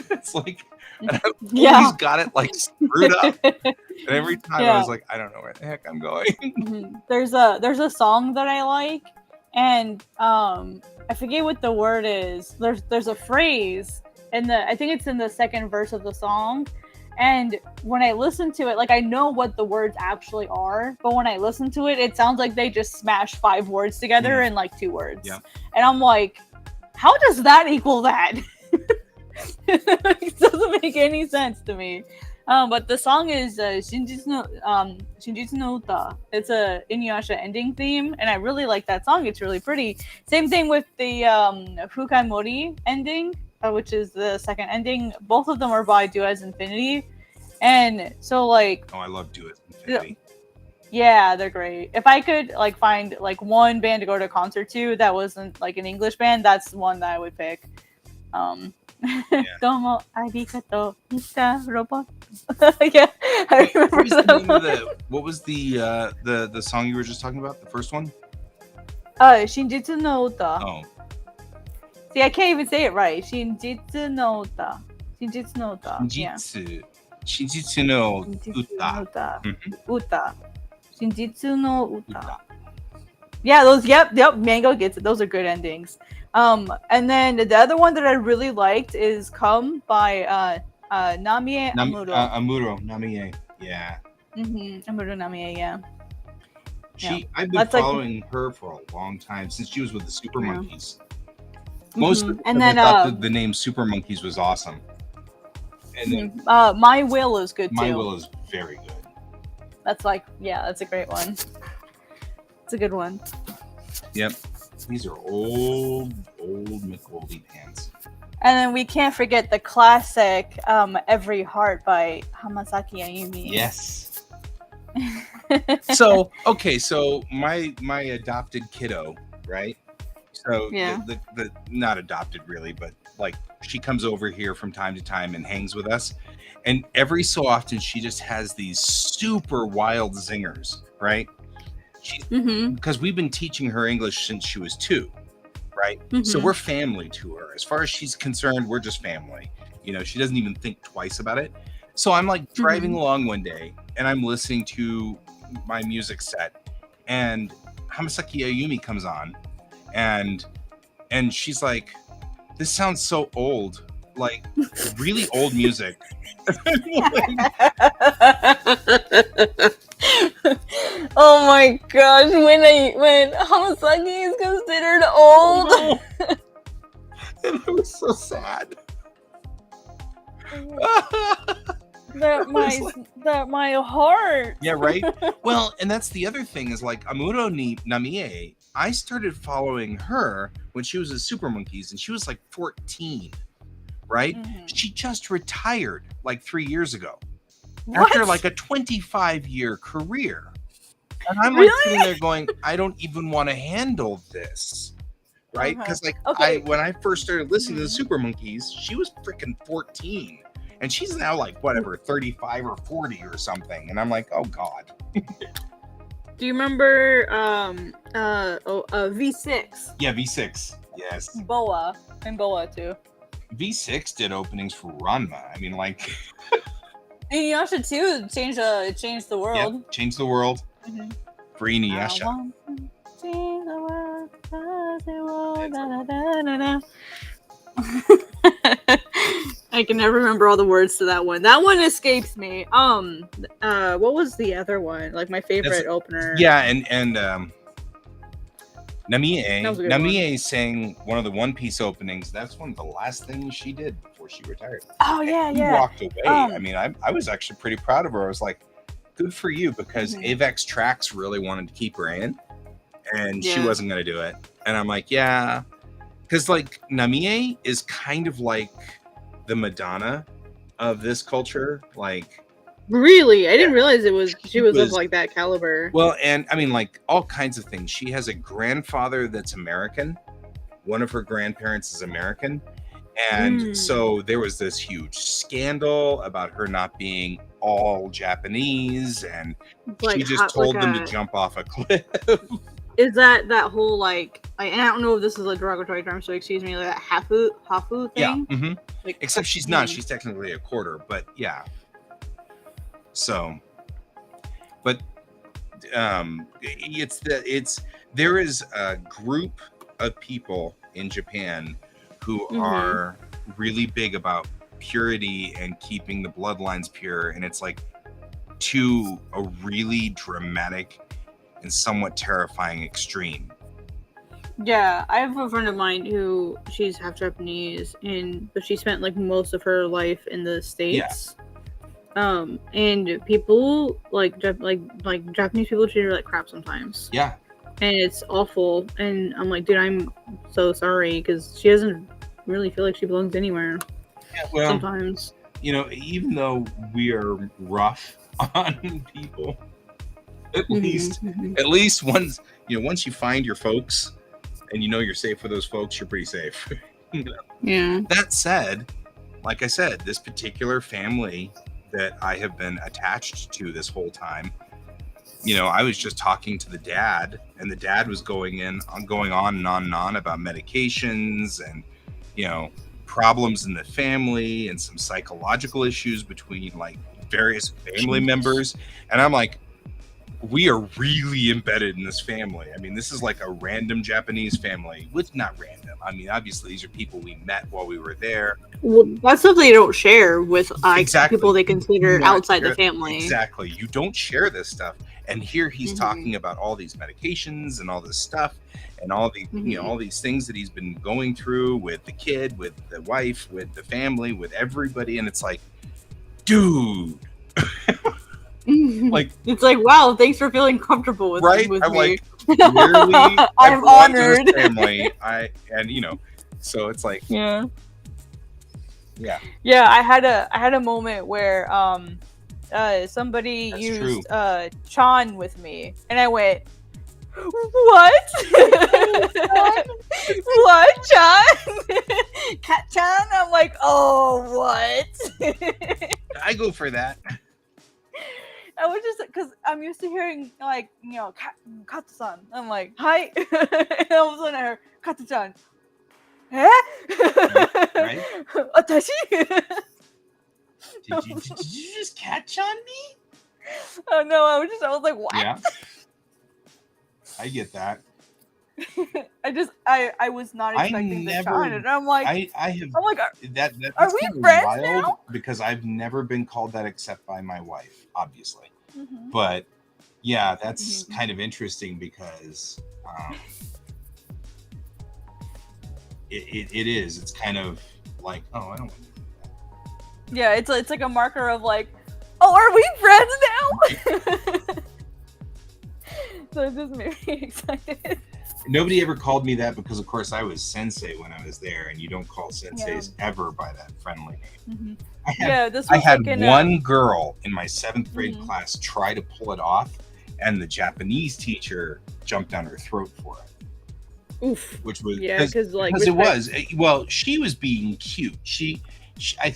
It's like, and I've Yeah. always got it like screwed up. And every time I Yeah. was like, I don't know where the heck I'm going. Mhm. There's a song that I like, and I forget what the word is. There's a phrase in the I think it's in the second verse of the song, and when I listen to it, like I know what the words actually are, but when I listen to it, it sounds like they just smashed 5 words together in like 2 words, Yeah. and I'm like, how does that equal that? It doesn't make any sense to me. But the song is Shinjitsu no Uta. It's a Inuyasha ending theme, and I really like that song. It's really pretty. Same thing with the Fukai Mori ending, which is the second ending. Both of them are by Do As Infinity, and so like Oh, I love Do It Infinity. yeah, they're great. If I could like find like one band to go to a concert to that wasn't like an English band, that's one that I would pick. Domo arigato, Mr. Robot. Yeah, I remember What was the that name of one. what was the song you were just talking about? The first one? Shinjitsu no Uta. Oh, See, I can't even say it right. Shinjitsu no Uta. Shinjitsu no Uta. Yeah. Shinjitsu no Shinjitsu no Uta. Uta. Mhm. Uta. Shinjitsu no Uta. Uta. Yeah, those. Yep. Mango gets it. Those are good endings. And then the other one that I really liked is "Come" by Namie Amuro. Amuro Namie. Yeah. Amuro Namie. Yeah. I've been That's like- following her for a long time since she was with the Super Yeah. Monkeys. Most of And them then thought the name Super Monkeys was awesome. And then My Will is good too. My Will is very good. That's like, yeah, that's a great one. It's a good one. Yep. These are old McGoldie pants. And then we can't forget the classic Every Heart by Hamasaki Ayumi. Yes. So my adopted kiddo, right? So Yeah. the not adopted really, but like she comes over here from time to time and hangs with us. And every so often she just has these super wild zingers, right? Because we've been teaching her English since she was 2, right? So we're family to her. As far as she's concerned, we're just family. You know, she doesn't even think twice about it. So I'm like driving along one day and I'm listening to my music set and Hamasaki Ayumi comes on and she's like, this sounds so old, like really old music. Oh my gosh, when Hamasaki is considered old. And it was so sad. that my heart. Yeah, right. Well, and that's the other thing is like Amuro Namie. I started following her when she was a Super Monkeys, and she was like 14, right? She just retired like 3 years ago after like a 25-year career, and I'm like sitting there going, I don't even want to handle this, right? Because like when I first started listening to the Super Monkeys, she was freaking 14. And she's now like whatever 35 or 40 or something, and I'm like, oh god. Do you remember V6? Yeah, V6. Yes. Boa too. V6 did openings for Ranma. I mean, like Inuyasha too changed the world. Changed the world. for I Inuyasha. want to see the world as it was, na, na, na, na, na. I can never remember all the words to that one. That one escapes me. What was the other one? Like my favorite opener. Yeah, and That was a good Namie sang one of the One Piece openings. That's one of the last things she did before she retired. Oh yeah, She yeah. walked away. I mean, I was actually pretty proud of her. I was like, good for you, because Avex Trax really wanted to keep her in, and she Yeah. wasn't going to do it. And I'm like, yeah, because like Namie is kind of like the Madonna of this culture. Like, Really? I didn't realize she was of was- like that caliber. well, and I mean, like all kinds of things. She has a grandfather that's American. One of her grandparents is American. And so there was this huge scandal about her not being all Japanese, and Like, she just told them to jump off a cliff. Is that whole like and I don't know if this is a derogatory term, so excuse me, like that hafu Yeah. thing? hmm Like, Except she's not. She's technically a quarter, but yeah. So, but there is a group of people in Japan who are really big about purity and keeping the bloodlines pure, and it's like to a really dramatic and somewhat terrifying extreme. Yeah, I have a friend of mine who she's half Japanese, but she spent like most of her life in the States. And people like Japanese people treat her like crap sometimes. Yeah. And it's awful. And I'm like, dude, I'm so sorry, because she doesn't really feel like she belongs anywhere. Yeah, well, Sometimes. you know, even though we are rough on people, at least once you find your folks and you know you're safe with those folks, you're pretty safe. Yeah. That said, like I said, this particular family that I have been attached to this whole time, you know, I was just talking to the dad, and the dad was going on and on about medications and, you know, problems in the family and some psychological issues between like various family members. And I'm like, we are really embedded in this family. I mean, this is like a random Japanese family. With not random. I mean, obviously these are people we met while we were there. Well, that's stuff they don't share with Exactly. people they consider Not outside share- the family. Exactly. You don't share this stuff. And here he's talking about all these medications and all this stuff and all the you know, all these things that he's been going through with the kid, with the wife, with the family, with everybody. And it's like, dude. Like, it's like, wow, thanks for feeling comfortable with, right? with I'm me. like, clearly, I'm belong to this honored. family. You know, so it's like, Yeah. yeah. Yeah, I had a moment where somebody That's used true. Chan with me, and I went, what? What, Chan? Cat Chan? I'm like, oh, what? I go for that. I was just because I'm used to hearing like, you know, Kata-san. I'm like, hi, and all of a sudden I heard Kata-chan. Eh? Right? Atashi? Did you just catch on me? Oh no, I was like, what? Yeah. I get that. I was not expecting the Chan, and I'm like, I have I'm like, that's are we kind of friends wild now? because I've never been called that except by my wife, obviously. Mhm. But yeah, that's kind of interesting because it is. It's kind of like, oh, I don't want to do that. Yeah, it's like a marker of like, oh, are we friends now? So it just made me excited. Nobody ever called me that because, of course, I was sensei when I was there, and you don't call senseis ever by that friendly name. I had one girl in my 7th grade class try to pull it off, and the Japanese teacher jumped down her throat for it. Oof. Which was because like because it was well, she was being cute. I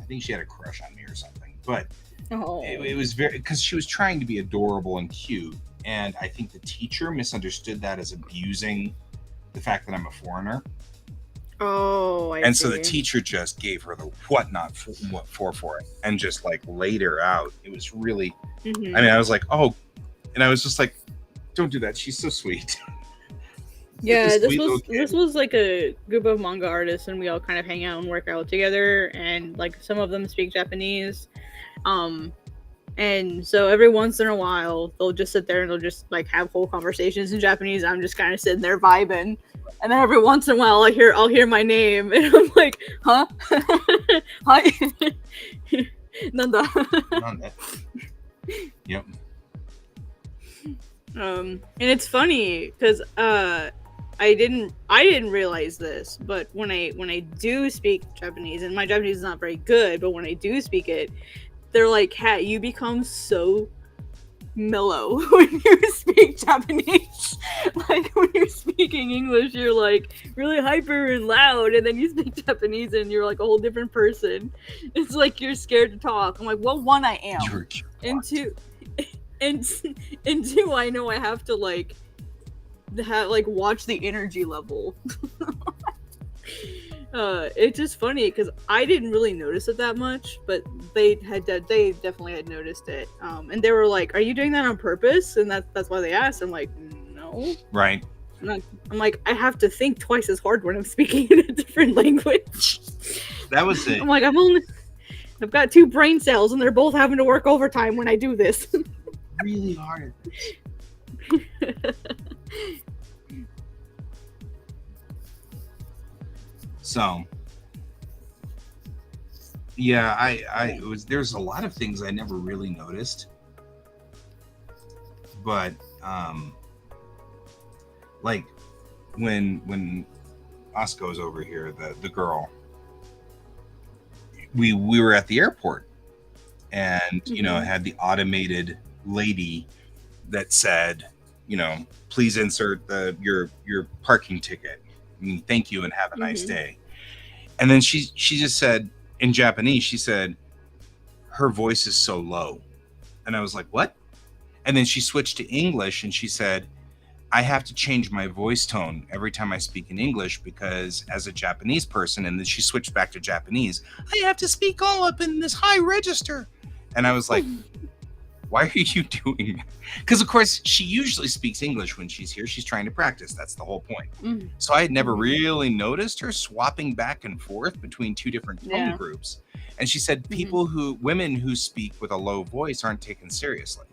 think she had a crush on me or something, but it was very because she was trying to be adorable and cute. And I think the teacher misunderstood that as abusing the fact that I'm a foreigner. Oh, I see. So the teacher just gave her the whatnot for it and just like laid her out. It was really, I mean, I was like, oh, and I was just like, Don't do that. She's so sweet. Yeah, This this sweet little was kid. this was like a group of manga artists, and we all kind of hang out and work out together. And like some of them speak Japanese, and so every once in a while they'll just sit there and they'll just like have whole conversations in Japanese. I'm just kind of sitting there vibing, and then every once in a while I'll hear my name, and I'm like, huh, hi, nanda. Nanda. Yep. And it's funny because I didn't realize this, but when I do speak Japanese, and my Japanese is not very good, but when I do speak it, they're like, "Kat, you become so mellow when you speak Japanese. Like when you're speaking English, you're like really hyper and loud, and then you speak Japanese and you're like a whole different person. It's like you're scared to talk." I'm like, well, one, I am, You're cute. and two, and two, I know I have to like watch the energy level. It's just funny because I didn't really notice it that much, but they definitely had noticed it. And they were like, "Are you doing that on purpose?" And that's why they asked. I'm like, "No." Right. I'm like, I have to think twice as hard when I'm speaking in a different language. That was it. I'm like, I've got 2 brain cells, and they're both having to work overtime when I do this. Really hard at this. So, yeah, there's a lot of things I never really noticed, but like when Oscar was over here, the girl, we were at the airport, and you know, had the automated lady that said, you know, please insert your parking ticket. Thank you and have a nice day. And then she just said in Japanese, she said, her voice is so low. And I was like, what? And then she switched to English and she said, I have to change my voice tone every time I speak in English because as a Japanese person, and then she switched back to Japanese, I have to speak all up in this high register. And I was like, why are you doing that? Because, of course, she usually speaks English when she's here. She's trying to practice. That's the whole point. So I had never really noticed her swapping back and forth between 2 different tone groups. And she said women who speak with a low voice aren't taken seriously.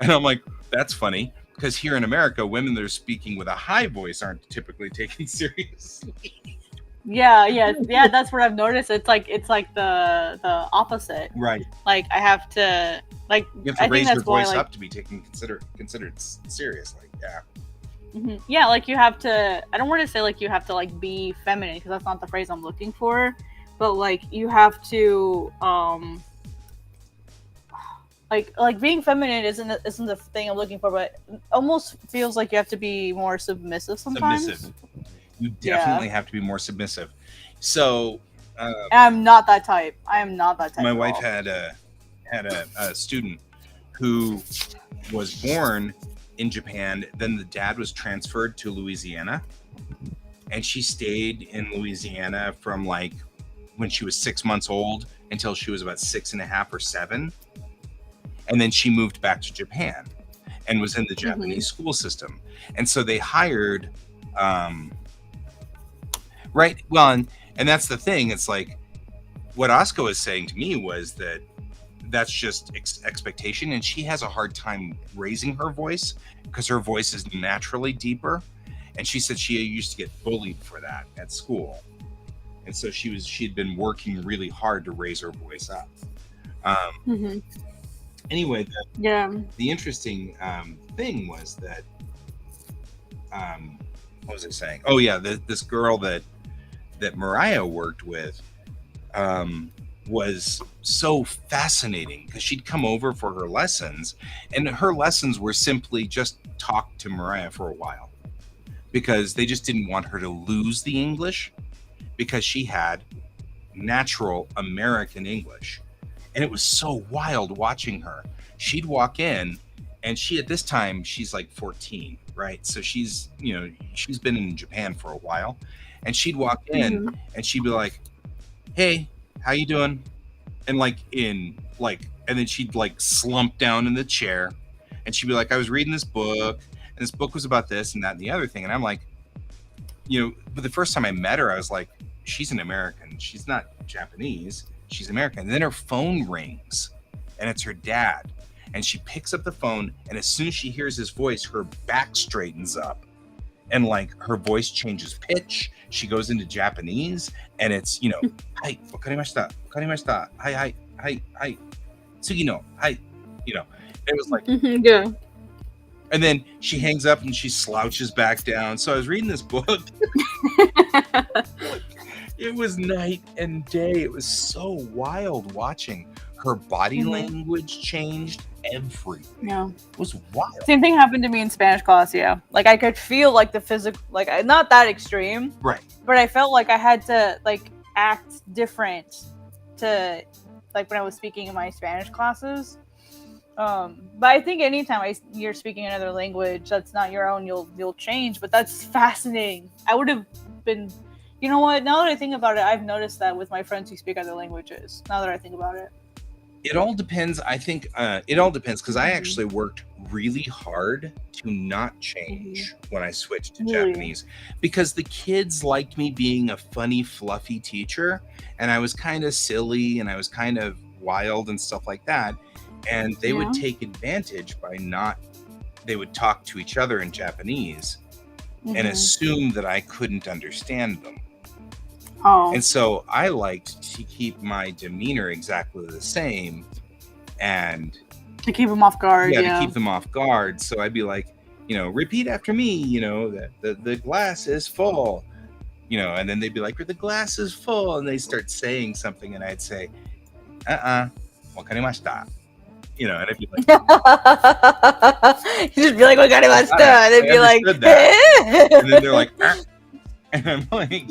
And I'm like, that's funny. Because here in America, women that are speaking with a high voice aren't typically taken seriously. Yeah. That's what I've noticed. It's like the opposite. Right. Like I have to like. You have to raise your voice up to be taken considered seriously. Yeah. Yeah, like you have to. I don't want to say like you have to like be feminine because that's not the phrase I'm looking for. But like you have to like being feminine isn't the thing I'm looking for, but it almost feels like you have to be more submissive sometimes. Submissive. You definitely have to be more submissive. So I'm not that type. I am not that type. My wife had a student who was born in Japan. Then the dad was transferred to Louisiana, and she stayed in Louisiana from like when she was 6 months old until she was about 6.5 or 7. And then she moved back to Japan and was in the Japanese school system. And so they hired, right. Well, and that's the thing. It's like what Oscar was saying to me was that that's just expectation. And she has a hard time raising her voice because her voice is naturally deeper. And she said she used to get bullied for that at school. And so she'd been working really hard to raise her voice up. Anyway, the interesting thing was that, what was I saying? Oh yeah, this girl that Mariah worked with was so fascinating because she'd come over for her lessons, and her lessons were simply just talk to Mariah for a while because they just didn't want her to lose the English because she had natural American English. And it was so wild watching her. She'd walk in and at this time, she's like 14, right? So she's been in Japan for a while, and she'd walk in and she'd be like, hey, how you doing? And and then she'd like slump down in the chair and she'd be like, I was reading this book. and this book was about this and that and the other thing. And I'm like, but the first time I met her, I was like, she's an American. She's not Japanese. She's American. And then her phone rings, and it's her dad. And she picks up the phone, and as soon as she hears his voice, her back straightens up. And like her voice changes pitch. She goes into Japanese, and it's, hi, wakarimashita, wakarimashita, hi, tsugi no, hi, it was like, Yeah. and then she hangs up and she slouches back down. So I was reading this book. It was night and day. It was so wild watching her body language changed. Everything. Yeah. It was wild. Same thing happened to me in Spanish class. Yeah, like I could feel like the physical, like not that extreme, Right? But I felt like I had to like act different to like when I was speaking in my Spanish classes. But I think anytime you're speaking another language that's not your own, you'll change. But that's fascinating. I would have been, you know what? Now that I think about it, I've noticed that with my friends who speak other languages. Now that I think about it. It all depends. I think it all depends because I actually worked really hard to not change when I switched to Japanese because the kids liked me being a funny, fluffy teacher, and I was kind of silly and I was kind of wild and stuff like that. And they would take advantage by they would talk to each other in Japanese and assume that I couldn't understand them. Oh. And so I liked to keep my demeanor exactly the same and to keep them off guard. Yeah, to keep them off guard. So I'd be like, repeat after me, that the glass is full, and then they'd be like, the glass is full. And they start saying something and I'd say, wakarimashita. And I'd be like, you just be like, wakarimashita. And they'd be like, and then they're like, and I'm like,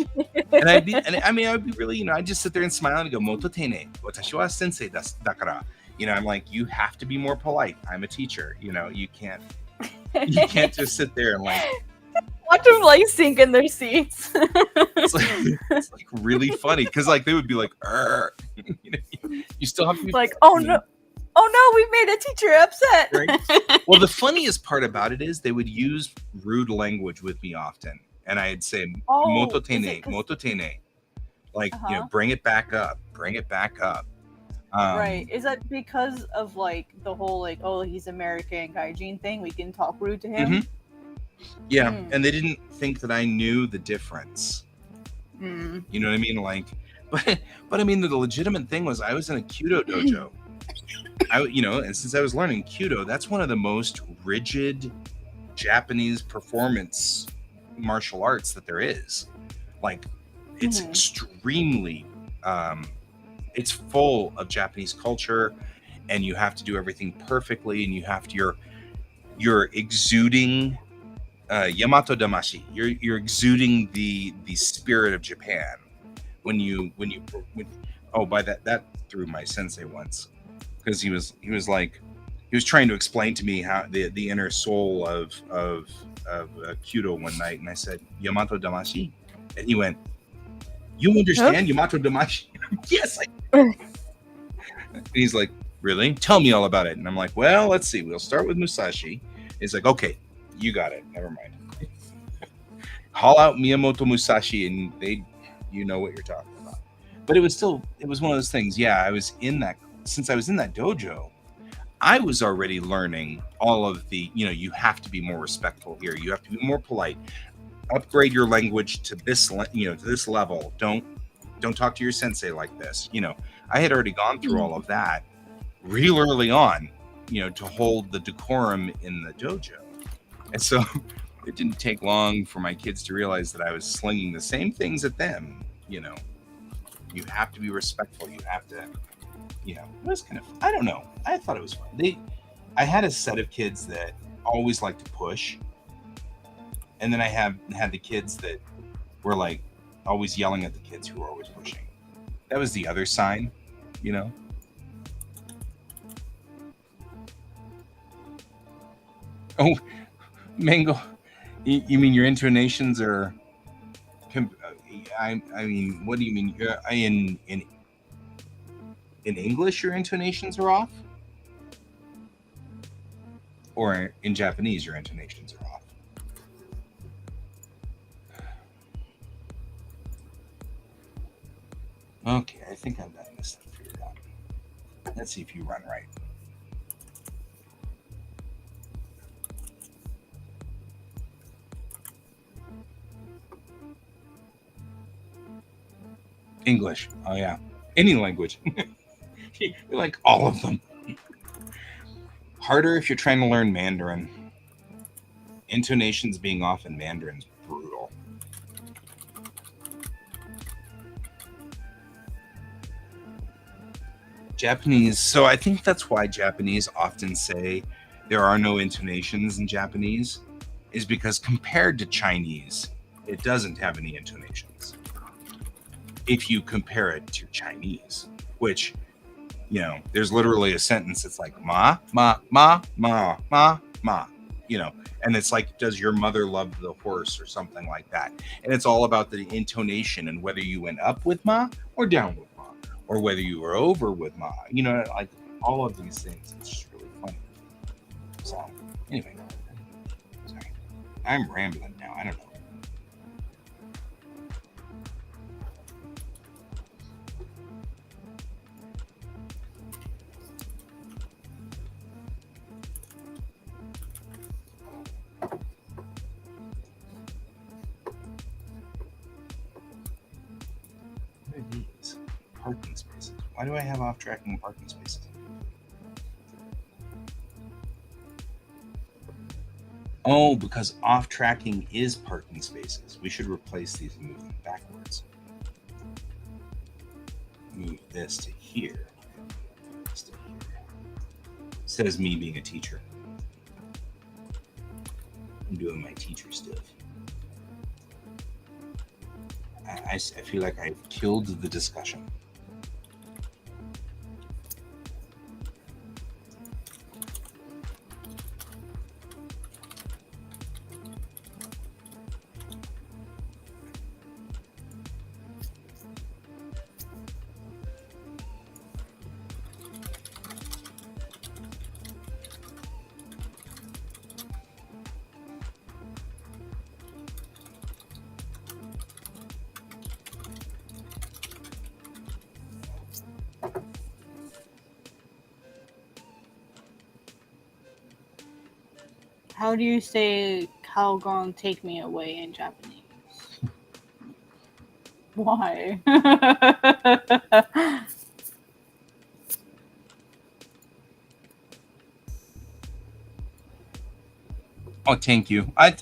I would be really, I'd just sit there and smile and go, moto tene, watashi wa sensei dakara. I'm like, you have to be more polite. I'm a teacher. You can't just sit there and like watch them like sink in their seats. it's like really funny because like they would be like, you still have to be like, oh no, we made a teacher upset. Right? Well, the funniest part about it is they would use rude language with me often. And I'd say, moto tene, like, bring it back up. Right. Is that because of like the whole like, oh, he's American gaijin thing? We can talk rude to him? Yeah. And they didn't think that I knew the difference. Mm. You know what I mean? Like, but I mean, the legitimate thing was I was in a Kyudo dojo. And since I was learning Kyudo, that's one of the most rigid Japanese performance martial arts that there is. Like it's extremely it's full of Japanese culture, and you have to do everything perfectly, and you have to you're exuding Yamato Damashi. You're exuding the spirit of Japan when by that threw my sensei once because he was trying to explain to me how the inner soul of Kyudo one night, and I said Yamato Damashi, and he went, "You understand Yamato Damashi?" Yes, and he's like, "Really? Tell me all about it." And I'm like, "Well, let's see. We'll start with Musashi." He's like, "Okay, you got it. Never mind. Haul out Miyamoto Musashi, and you know what you're talking about." But it was one of those things. Yeah, since I was in that dojo, I was already learning all of the, you have to be more respectful here. You have to be more polite. Upgrade your language to this, to this level. Don't talk to your sensei like this. I had already gone through all of that real early on, to hold the decorum in the dojo. And so it didn't take long for my kids to realize that I was slinging the same things at them. You have to be respectful. You have to, it was kind of, I don't know. I thought it was fun. I had a set of kids that always liked to push. And then I had the kids that were like always yelling at the kids who were always pushing. That was the other sign, Oh, Mango, you mean your intonations are, I mean, what do you mean? In English, your intonations are off? Or in Japanese, your intonations are off? Okay, I think I've got this stuff figured out. Let's see if you run right. English. Oh yeah. Any language. You like all of them. Harder if you're trying to learn Mandarin. Intonations being off in Mandarin's brutal. Japanese. So I think that's why Japanese often say there are no intonations in Japanese, is because compared to Chinese, it doesn't have any intonations. If you compare it to Chinese, which, you know, there's literally a sentence that's like ma, ma, ma, ma, ma, ma, you know, and it's like, does your mother love the horse or something like that? And it's all about the intonation and whether you went up with ma or down with ma, or whether you were over with ma, you know, like all of these things. It's just really funny. So, anyway, sorry, I'm rambling now. I don't know. What are these? Parking spaces. Why do I have off-tracking parking spaces? Oh, because off-tracking is parking spaces. We should replace these and move them backwards. Move this to here. This to here. Says me being a teacher. I'm doing my teacher stuff. I feel like I've killed the discussion. How do you say Calgon take me away in Japanese? Why? Oh, thank you. I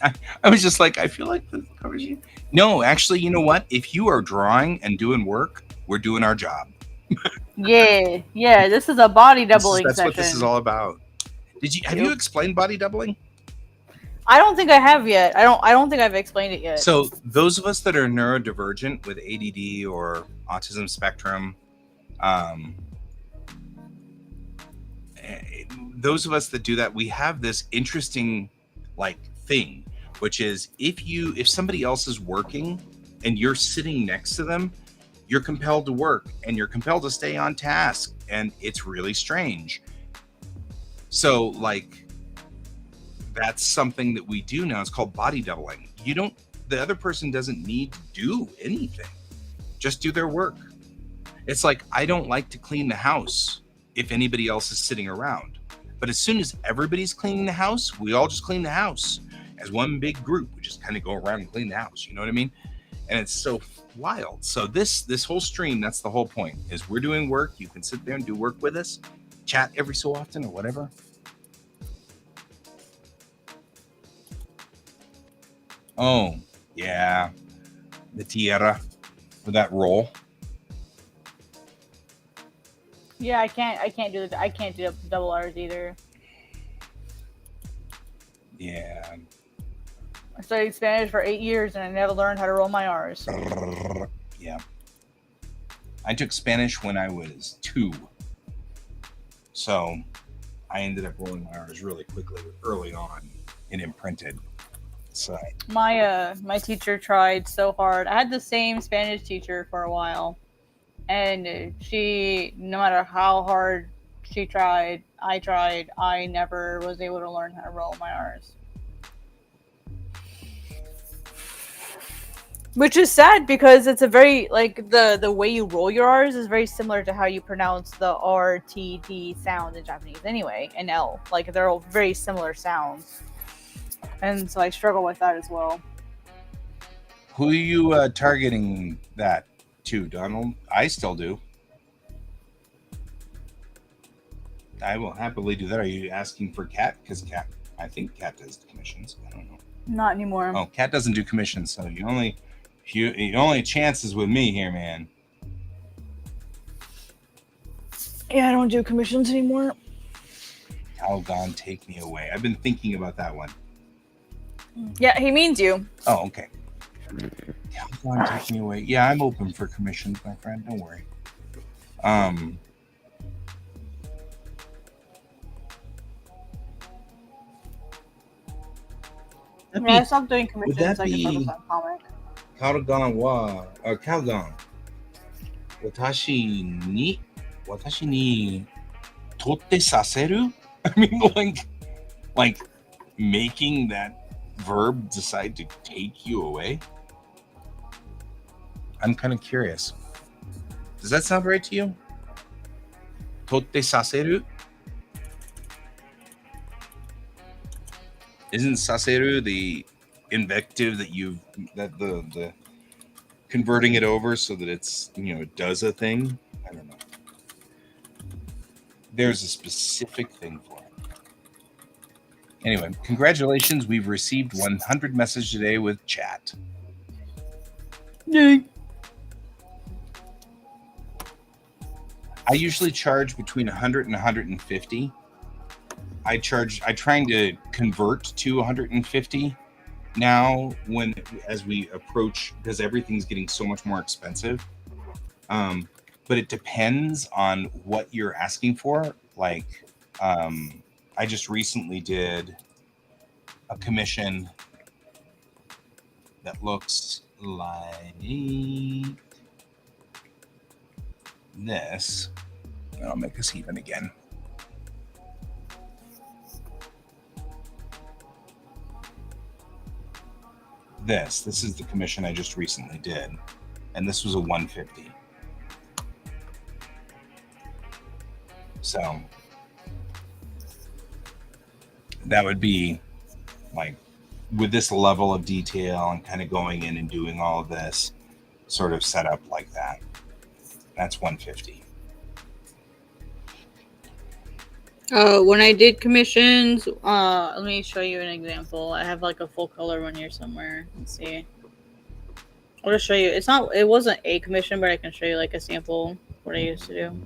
was just like, I feel like this covers you. No, actually, you know what? If you are drawing and doing work, we're doing our job. Yeah. This is a body doubling That's session. what this is all about. Have you explained body doubling? I don't think I have yet. I don't think I've explained it yet. So those of us that are neurodivergent with ADD or autism spectrum, those of us that do that, we have this interesting like thing, which is if somebody else is working and you're sitting next to them, you're compelled to work and you're compelled to stay on task, and it's really strange. So like that's something that we do now. It's called body doubling. The other person doesn't need to do anything. Just do their work. It's like, I don't like to clean the house if anybody else is sitting around. But as soon as everybody's cleaning the house, we all just clean the house as one big group. We just kind of go around and clean the house. You know what I mean? And it's so wild. So this whole stream, that's the whole point, is we're doing work. You can sit there and do work with us, chat every so often or whatever. Oh, yeah. The tierra with that roll. Yeah, I can't do double R's either. Yeah. I studied Spanish for 8 years and I never learned how to roll my R's. Yeah. I took Spanish when I was 2. So I ended up rolling my R's really quickly early on and imprinted. So my teacher tried so hard. I had the same Spanish teacher for a while, and she, no matter how hard she tried, I never was able to learn how to roll my R's. Which is sad because it's a very like the way you roll your R's is very similar to how you pronounce the R, T, D sound in Japanese anyway, and L. Like they're all very similar sounds. And so I struggle with that as well. Who are you targeting that to, Donald? I still do. I will happily do that. Are you asking for Cat? Because I think Cat does the commissions. I don't know. Not anymore. Oh, Cat doesn't do commissions, so you only chances with me here, man. Yeah, I don't do commissions anymore. Calgon, take me away. I've been thinking about that one. Yeah, he means you. Oh, okay. Calgon, take me away. Yeah, I'm open for commissions, my friend. Don't worry. Yeah, I stopped doing commissions. that I can be- focus on comic. Calgon wa Calgon. 私に取ってさせる? I mean, like making that verb decide to take you away. I'm kind of curious. Does that sound right to you? 取ってさせる? Isn't saseru the invective that the converting it over so that it's, it does a thing? I don't know. There's a specific thing for it. Anyway, congratulations. We've received 100 messages today with chat. Yay. I usually charge between 100 and 150. I'm trying to convert to 150 now as we approach, because everything's getting so much more expensive. But it depends on what you're asking for. Like, I just recently did a commission that looks like this. And I'll make this even again. This is the commission I just recently did, and this was a 150. So that would be like, with this level of detail and kind of going in and doing all of this sort of setup like that. That's 150. When I did commissions, let me show you an example. I have like a full color one here somewhere. Let's see. I'll just show you. It wasn't a commission, but I can show you like a sample what I used to do.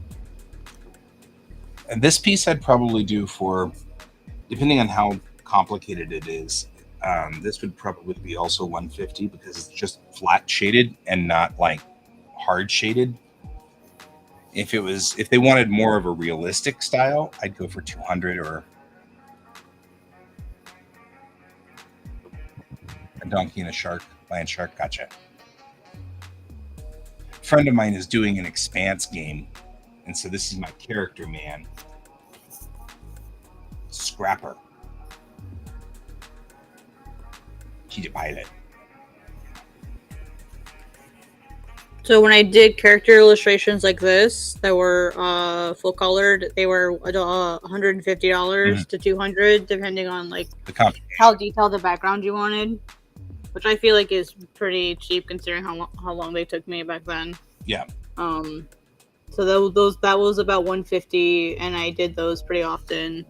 And this piece I'd probably do for, depending on how complicated it is, this would probably be also 150 because it's just flat shaded and not like hard shaded. If they wanted more of a realistic style, I'd go for 200 or a donkey and a shark, lion shark. Gotcha. A friend of mine is doing an Expanse game, and so this is my character man, Scrapper. He's a pilot. So when I did character illustrations like this that were full colored, they were $150 to $200, depending on like how detailed the background you wanted, which I feel like is pretty cheap considering how long they took me back then. Yeah. So that was about 150, and I did those pretty often.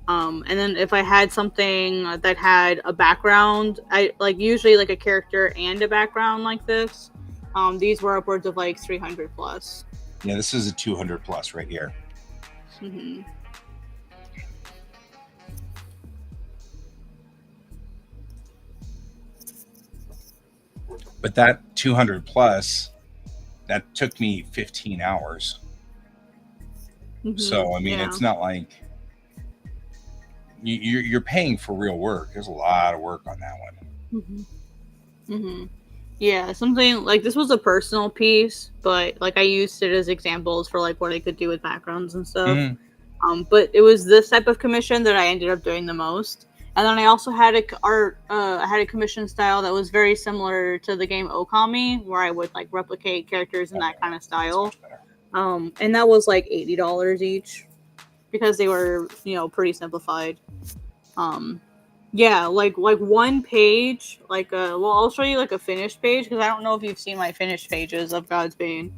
And then if I had something that had a background, I like usually like a character and a background like this. These were upwards of like 300 plus. Yeah, this is a 200 plus right here. Mm-hmm. But that 200 plus, that took me 15 hours. Mm-hmm. So, I mean, It's not like you're paying for real work. There's a lot of work on that one. Mm-hmm. Mm-hmm. Yeah, something like this was a personal piece, but like I used it as examples for like what I could do with backgrounds and stuff. Mm-hmm. But it was this type of commission that I ended up doing the most. And then I also had I had a commission style that was very similar to the game Okami, where I would like replicate characters in that kind of style. And that was like $80 each because they were, pretty simplified. Yeah, like one page, I'll show you like a finished page because I don't know if you've seen my finished pages of God's Bane.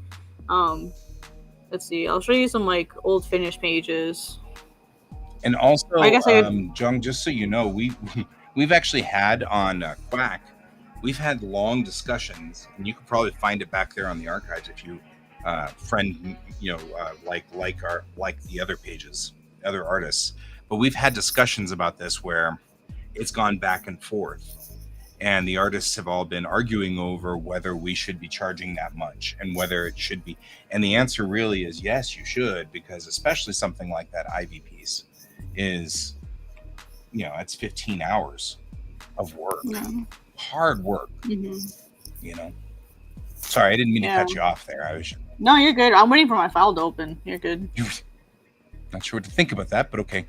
Let's see, I'll show you some like old finished pages. And also, I guess Jung, just so you know, we've actually had on QAC, we've had long discussions, and you could probably find it back there on the archives if you friend, like the other pages, other artists. But we've had discussions about this where it's gone back and forth, and the artists have all been arguing over whether we should be charging that much and whether it should be. And the answer really is yes, you should, because especially something like that Ivy piece is, it's 15 hours of work, hard work. Sorry, I didn't mean to cut you off there. No, you're good. I'm waiting for my file to open. You're good. Not sure what to think about that, but okay.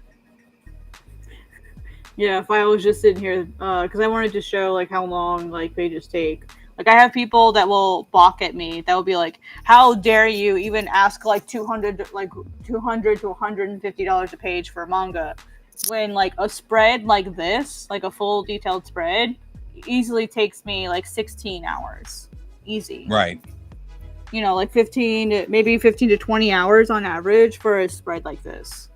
Yeah, if I was just sitting here, because I wanted to show like how long like pages take. Like I have people that will balk at me. That will be like, "How dare you even ask like $200 to $150 a page for manga, when like a spread like this, like a full detailed spread, easily takes me like 16 hours, easy." Right. Like 15 to 20 hours on average for a spread like this.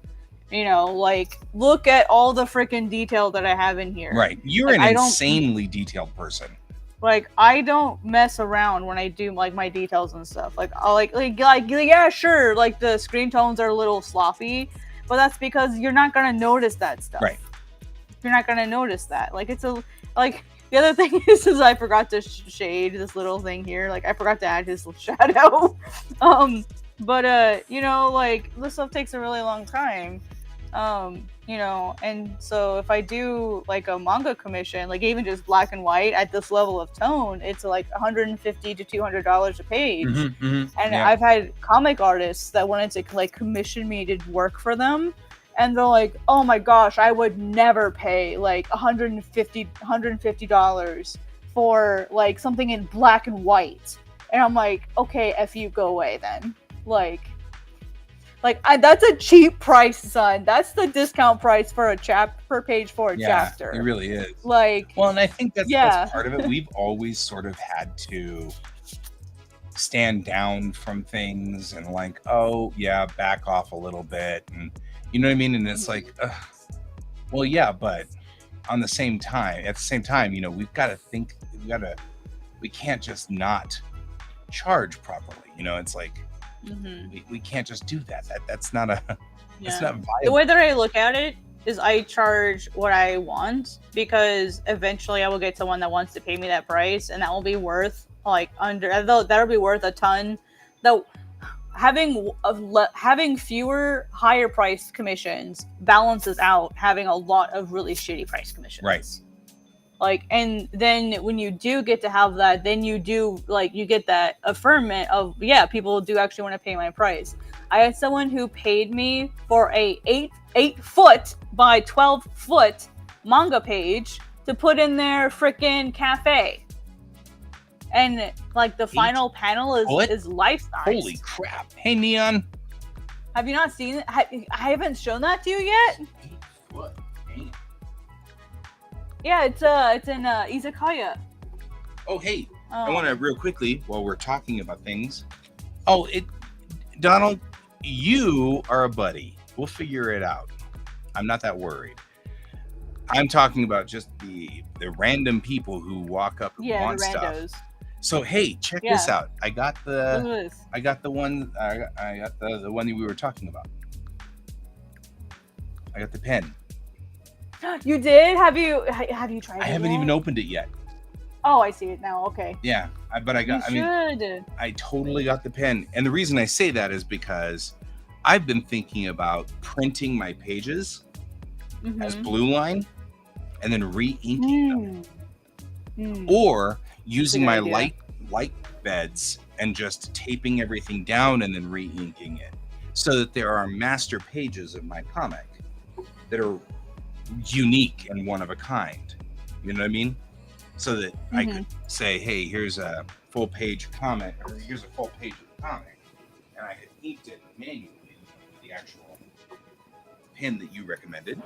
Like look at all the freaking detail that I have in here. Right. You're an insanely detailed person. Like I don't mess around when I do like my details and stuff. Like I'll yeah, sure. Like the screen tones are a little sloppy, but that's because you're not gonna notice that stuff. Right. You're not gonna notice that. Like the other thing is I forgot to shade this little thing here. Like I forgot to add his shadow. But like this stuff takes a really long time. And so if I do like a manga commission, like even just black and white at this level of tone, it's like $150 to $200 a page. And I've had comic artists that wanted to like commission me to work for them, and they're like, "Oh my gosh, I would never pay like $150 for like something in black and white." And I'm like, "Okay, F you, go away then." That's a cheap price, son. That's the discount price for a per page for a chapter. It really is. And I think that's part of it. We've always sort of had to stand down from things and like, oh yeah, back off a little bit, and you know what I mean. And it's like, but at the same time, we've got to think. We can't just not charge properly. It's like. We can't just do that. That's not that's not viable. The way that I look at it is I charge what I want, because eventually I will get someone that wants to pay me that price, and that will be worth that'll be worth a ton. Though having fewer higher priced commissions balances out having a lot of really shitty price commissions. Right. And then when you do get to have that, then you do you get that affirmation of, people do actually want to pay my price. I had someone who paid me for a 8 foot by 12 foot manga page to put in their freaking cafe. And the final panel is life size. Holy crap. Hey, Neon. Have you not seen it? I haven't shown that to you yet? 8 foot. Damn. Yeah, it's in Izakaya. Oh, hey, I want to real quickly, while we're talking about things. Donald, you are a buddy. We'll figure it out. I'm not that worried. I'm talking about just the random people who walk up and want stuff. So hey, check this out. I got the one. I got the one that we were talking about. I got the pen. You did? Have you tried it? I haven't even opened it yet. Oh, I see it now. Okay. Yeah, I totally got the pen. And the reason I say that is because I've been thinking about printing my pages as blue line and then re-inking them. Or using my light beds and just taping everything down and then re-inking it, so that there are master pages of my comic that are unique and one of a kind. You know what I mean? So that I Mhm. could say, hey, here's a full page comment, or here's a full page of the comic, and I had inked it manually with the actual pen that you recommended.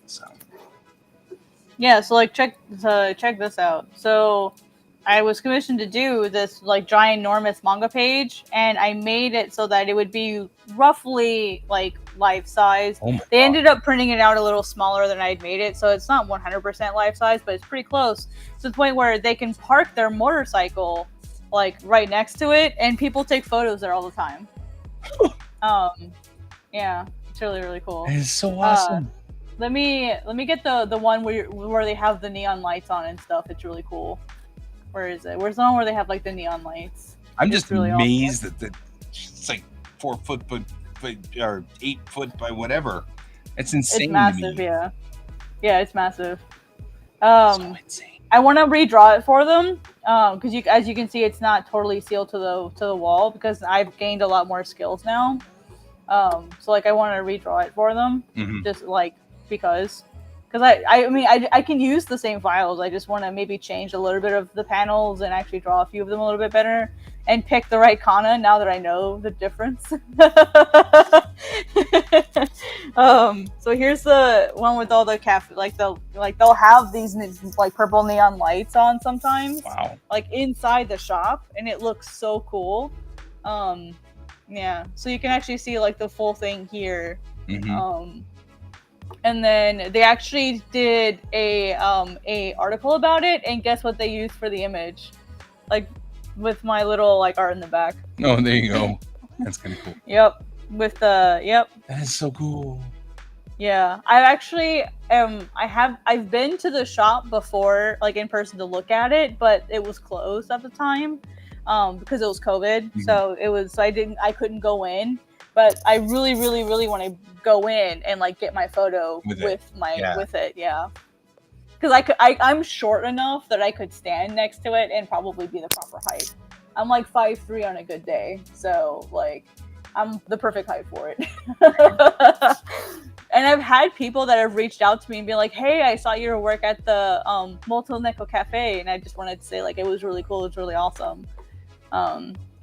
So Yeah, so like check this out. So I was commissioned to do this like giant enormous manga page, and I made it so that it would be roughly like life size. oh my They god, ended up printing it out a little smaller than I'd made it, so it's not 100% life size, but it's pretty close to the point where they can park their motorcycle like right next to it, and people take photos there all the time. Yeah, it's really really cool. that is so awesome. Let me get the one where they have the neon lights on and stuff. It's really cool. Where is it? Where's the one where they have like the neon lights? I'm It's just really amazed that it's like 4 foot or 8 foot by whatever. It's insane. It's massive, to me. yeah. Yeah, it's massive. So insane. I want to redraw it for them because as you can see, it's not totally sealed to the wall because I've gained a lot more skills now. So like I want to redraw it for them, just like because I mean I can use the same files. I just want to maybe change a little bit of the panels and actually draw a few of them a little bit better and pick the right kana now that I know the difference. So here's the one with all the cafe, they'll have these like purple neon lights on sometimes. Wow. Like inside the shop, and it looks so cool. Yeah, so you can actually see like the full thing here. And then they actually did a article about it, and guess what they used for the image? Like with my little like art in the back. Oh, there you go. That's kind of cool. Yep. With the yep. That is so cool. Yeah, I actually I've been to the shop before, like in person to look at it, but it was closed at the time, because it was COVID. So it was I couldn't go in, but I really want to go in and like get my photo with it. Yeah, because I'm short enough that I could stand next to it and probably be the proper height. I'm like 5'3" on a good day, so like I'm the perfect height for it. And I've had people that have reached out to me and be like, hey, I saw your work at the Molto Neko Cafe, and I just wanted to say like it was really cool, it's really awesome.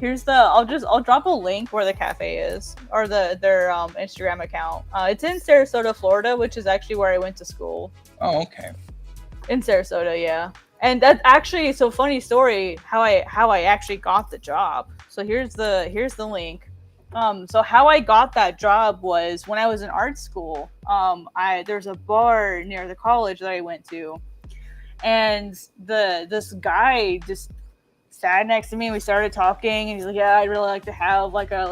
Here's I'll drop a link where the cafe is, or their Instagram account. It's in Sarasota, Florida, which is actually where I went to school. Oh, okay. In Sarasota, yeah. And that's actually so funny story how I actually got the job. So here's the link. So how I got that job was when I was in art school. There's a bar near the college that I went to, and this guy just sat next to me and we started talking, and he's like, yeah, I'd really like to have like a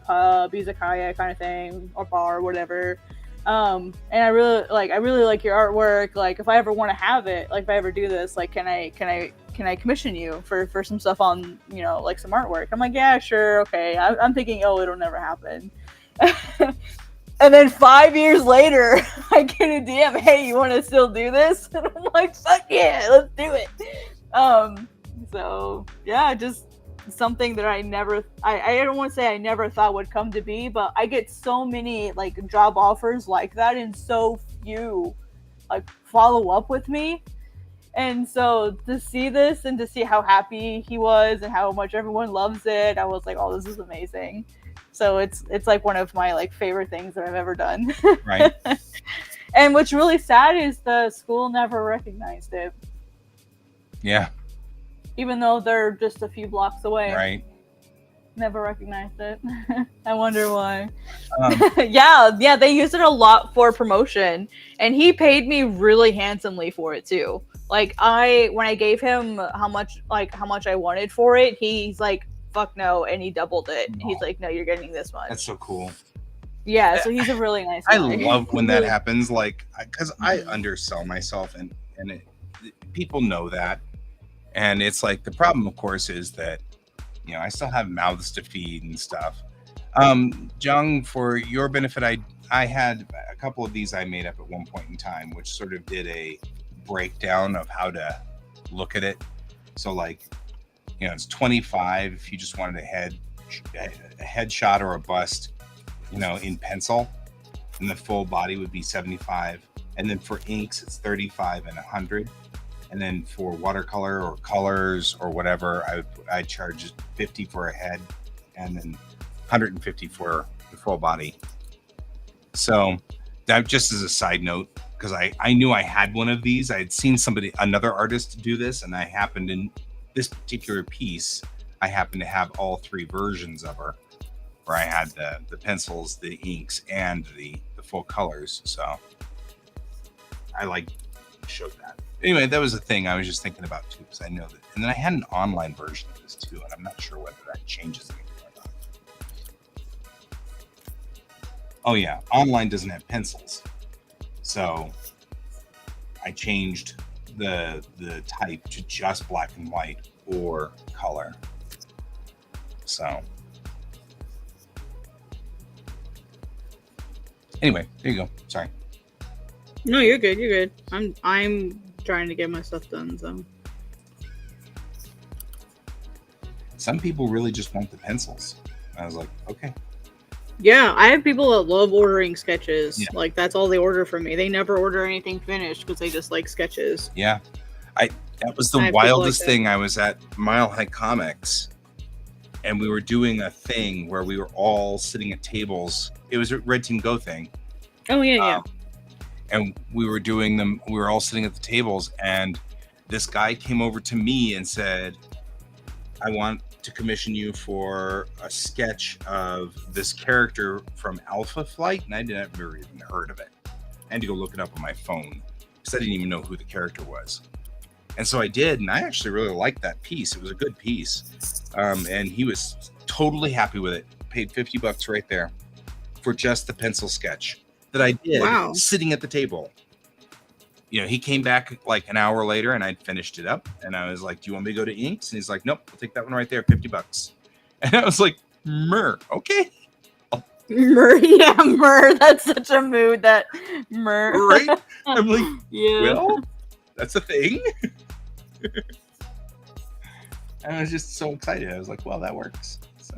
pub, izakaya kind of thing, or bar or whatever. And I really like your artwork. Like if I ever want to have it, like if I ever do this, like can I commission you for some stuff on, like some artwork? I'm like, yeah, sure, okay. I'm thinking, oh, it'll never happen. And then 5 years later, I get a DM, hey, you want to still do this? And I'm like, fuck yeah, let's do it. So yeah, just something that I don't want to say I never thought would come to be, but I get so many like job offers like that, and so few like follow up with me. And so to see this and to see how happy he was and how much everyone loves it, I was like, oh, this is amazing. So it's like one of my like favorite things that I've ever done. Right. And what's really sad is the school never recognized it. Yeah. Even though they're just a few blocks away. Right. Never recognized it. I wonder why. Yeah, they used it a lot for promotion, and he paid me really handsomely for it too. Like when I gave him how much I wanted for it, he's like, fuck no, and he doubled it. Oh. He's like, no, you're getting this much. That's so cool. Yeah, so he's a really nice guy. I love when that happens, like, because I undersell myself, and people know that. And it's like, the problem, of course, is that, I still have mouths to feed and stuff. Jung, for your benefit, I had a couple of these I made up at one point in time, which sort of did a breakdown of how to look at it. So like, it's 25 if you just wanted a headshot or a bust, in pencil. and the full body would be 75. And then for inks, it's 35 and 100. And then for watercolor or colors or whatever, I charge 50 for a head, and then 150 for the full body. So that just as a side note, because I knew I had one of these. I had seen another artist do this, and I happened in this particular piece, I happened to have all three versions of her, where I had the pencils, the inks, and the full colors. So I showed that. Anyway, that was a thing I was just thinking about too, because I know that. And then I had an online version of this too, and I'm not sure whether that changes anything or not. Oh yeah, online doesn't have pencils, so I changed the type to just black and white or color. So anyway, there you go. Sorry. No, you're good. You're good. I'm trying to get my stuff done. So some people really just want the pencils. I was like, okay. yeah, I have people that love ordering sketches. Yeah. Like that's all they order from me. They never order anything finished because they just like sketches. Yeah, that was the wildest thing. I was at Mile High Comics, and we were doing a thing where we were all sitting at tables. It was a Red Team Go thing. Oh yeah. And we were doing them. We were all sitting at the tables, and this guy came over to me and said, "I want to commission you for a sketch of this character from Alpha Flight," and I didn't ever even heard of it. I had to go look it up on my phone because I didn't even know who the character was. And so I did, and I actually really liked that piece. It was a good piece, and he was totally happy with it. Paid $50 right there for just the pencil sketch that I did. Wow. Sitting at the table. You know, he came back like an hour later, and I'd finished it up, and I was like, "Do you want me to go to inks?" And he's like, "Nope, I'll take that one right there, $50." And I was like, okay." Myrrh. That's such a mood, that myrrh. Right? I'm like, Yeah. well, that's a thing. And I was just so excited. I was like, well, that works. So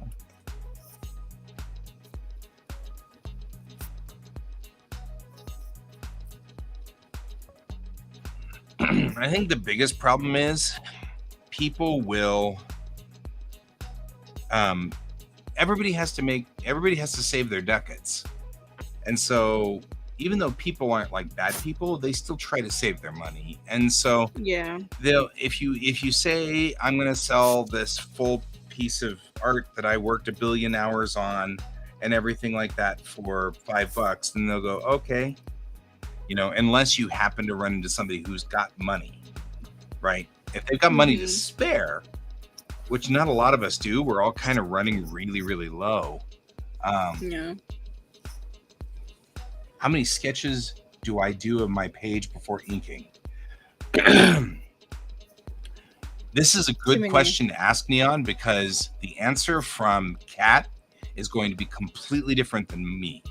I think the biggest problem is people will everybody has to save their ducats. And so even though people aren't like bad people, they still try to save their money. And so Yeah. they'll if you say, I'm going to sell this full piece of art that I worked a billion hours on and everything like that for $5, then they'll go, okay. You know, unless you happen to run into somebody who's got money, right? If they've got money to spare, which not a lot of us do, we're all kind of running really, really low. Yeah. How many sketches do I do of my page before inking? This is a good question to ask, Neon, because the answer from Kat is going to be completely different than me.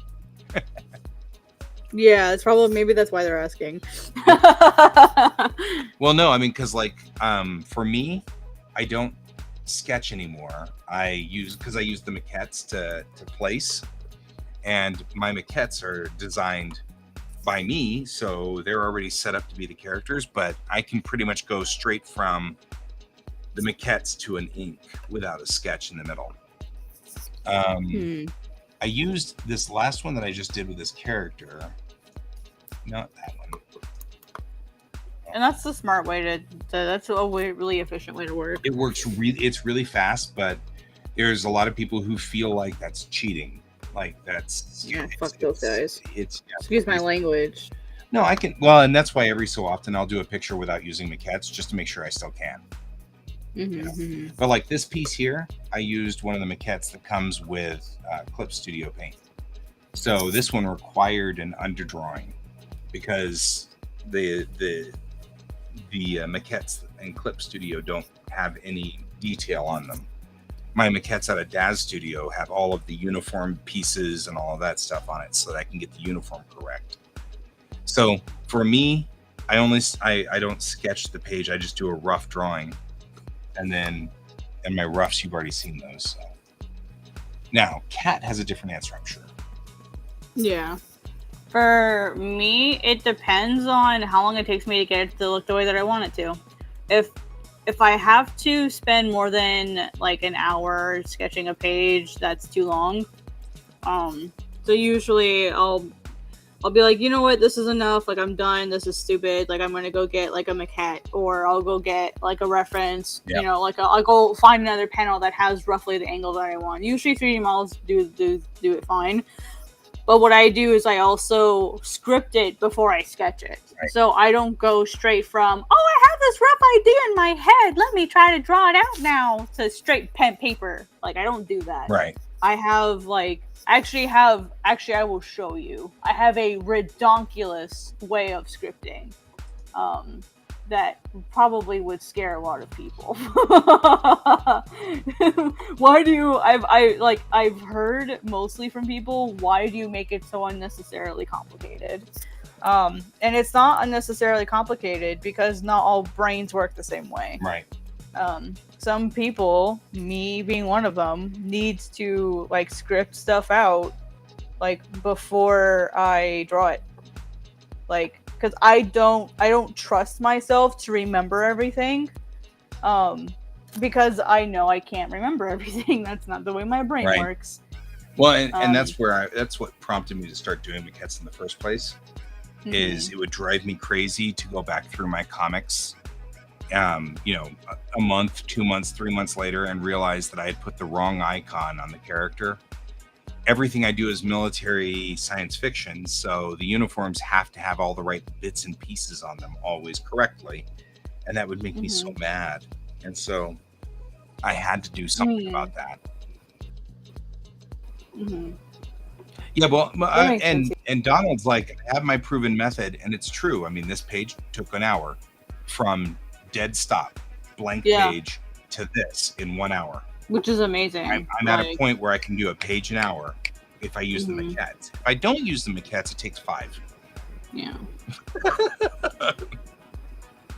Yeah, it's probably, maybe that's why they're asking. Well, no, I mean, because like for me, I don't sketch anymore. I use the maquettes to place, and my maquettes are designed by me, so they're already set up to be the characters, but I can pretty much go straight from the maquettes to an ink without a sketch in the middle. I used this last one that I just did with this character. Not that one. And that's the smart way to that's a really efficient way to work. It works it's really fast, but there's a lot of people who feel like that's cheating. Like that's fuck those guys. Excuse my language. No, I can. Well, and that's why every so often I'll do a picture without using maquettes just to make sure I still can. You know? But like this piece here, I used one of the maquettes that comes with Clip Studio Paint. So this one required an underdrawing because the maquettes in Clip Studio don't have any detail on them. My maquettes out of Daz Studio have all of the uniform pieces and all of that stuff on it so that I can get the uniform correct. So for me, I don't sketch the page. I just do a rough drawing. And my roughs, you've already seen those. So. Now, Kat has a different answer, I'm sure. Yeah. For me, it depends on how long it takes me to get it to look the way that I want it to. If I have to spend more than like an hour sketching a page, that's too long. So usually I'll be like, you know what, this is enough, like I'm done, this is stupid, like I'm gonna go get like a maquette, or I'll go get like a reference, Yeah. you know, like I'll go find another panel that has roughly the angle that I want. Usually 3D models do it fine. But what I do is I also script it before I sketch it. Right. So I don't go straight from, oh, I have this rough idea in my head, let me try to draw it out now, to straight pen paper. Like, I don't do that. Right. I have like actually I will show you. I have a redonkulous way of scripting. That probably would scare a lot of people. Why do you I've heard mostly from people, why do you make it so unnecessarily complicated? And it's not unnecessarily complicated because not all brains work the same way. Right. Some people, me being one of them, needs to like script stuff out like before I draw it. Like, because I don't trust myself to remember everything. Because I know I can't remember everything. That's not the way my brain Right. works. Well, and that's where that's what prompted me to start doing maquettes in the first place. Mhm. Is it would drive me crazy to go back through my comics, you know, a month, 2 months, 3 months later, and realize that I had put the wrong icon on the character. Everything I do is military science fiction, so the uniforms have to have all the right bits and pieces on them always correctly, and that would make me so mad. And so I had to do something about that. Mhm. Yeah, well, That makes sense. and Donald's like, I have my proven method, and it's true. I mean, this page took an hour from dead stop, blank Yeah. page to this in 1 hour. Which is amazing. I'm at a point where I can do a page an hour if I use the maquettes. If I don't use the maquettes, it takes 5. Yeah.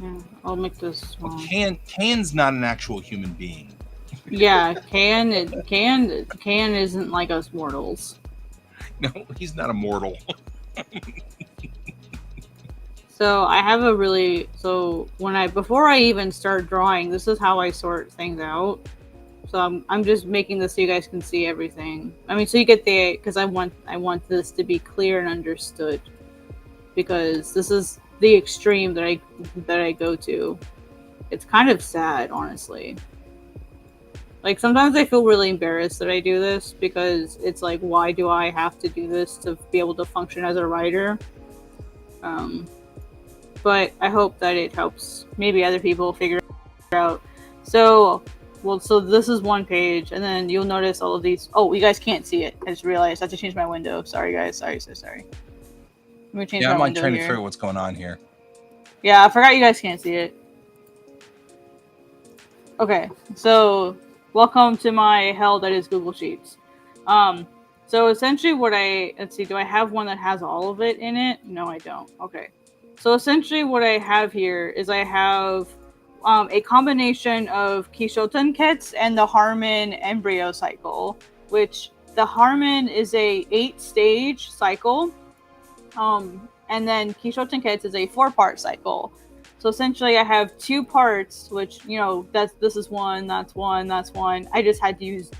Yeah, I'll make this small. Can's not an actual human being. Yeah, Can isn't like us mortals. No, he's not immortal. So I have a really before I even start drawing, this is how I sort things out. So I'm just making this so you guys can see everything. I mean, so you get because I want this to be clear and understood, because this is the extreme that I go to. It's kind of sad, honestly. Like, sometimes I feel really embarrassed that I do this, because it's like, why do I have to do this to be able to function as a writer? But I hope that it helps maybe other people figure it out. So this is one page, and then you'll notice all of these. Oh, you guys can't see it. I just realized I have to change my window. Sorry, guys. Sorry. Let me change my I'm like window trying here. to figure out what's going on here. Yeah, I forgot you guys can't see it. Okay, so welcome to my hell that is Google Sheets. So essentially let's see, do I have one that has all of it in it? No, I don't. Okay. So essentially what I have here is I have a combination of Kishoten kits and the Harmon embryo cycle, which the Harmon is a 8-stage cycle. And then Kishoten kits is a 4-part cycle. So essentially I have 2 parts, which, you know, this is one, that's one, that's one. I just had to use,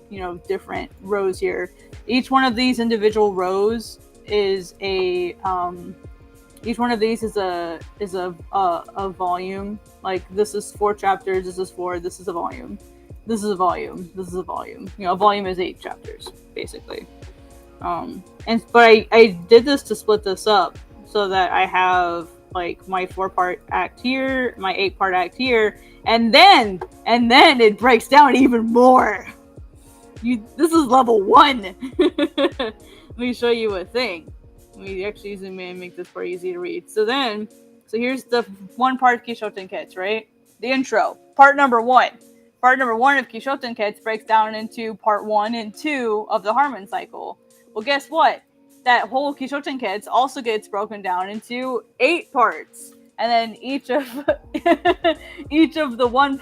you know, different rows here. Each one of these individual rows is a volume. Like, this is 4 chapters, this is 4, this is a volume. This is a volume, this is a volume. You know, a volume is 8 chapters, basically. But I did this to split this up so that I have like my 4-part act here, my 8-part act here, and then it breaks down even more. This is level 1. Let me show you a thing. Let me actually zoom in and make this pretty easy to read. So here's the 1-part Kishoten kits, right? The intro, part number 1. Part number 1 of Kishoten kits breaks down into part 1 and 2 of the Harmon cycle. Well, guess what? That whole Kishoten kits also gets broken down into 8 parts. And then each of the one,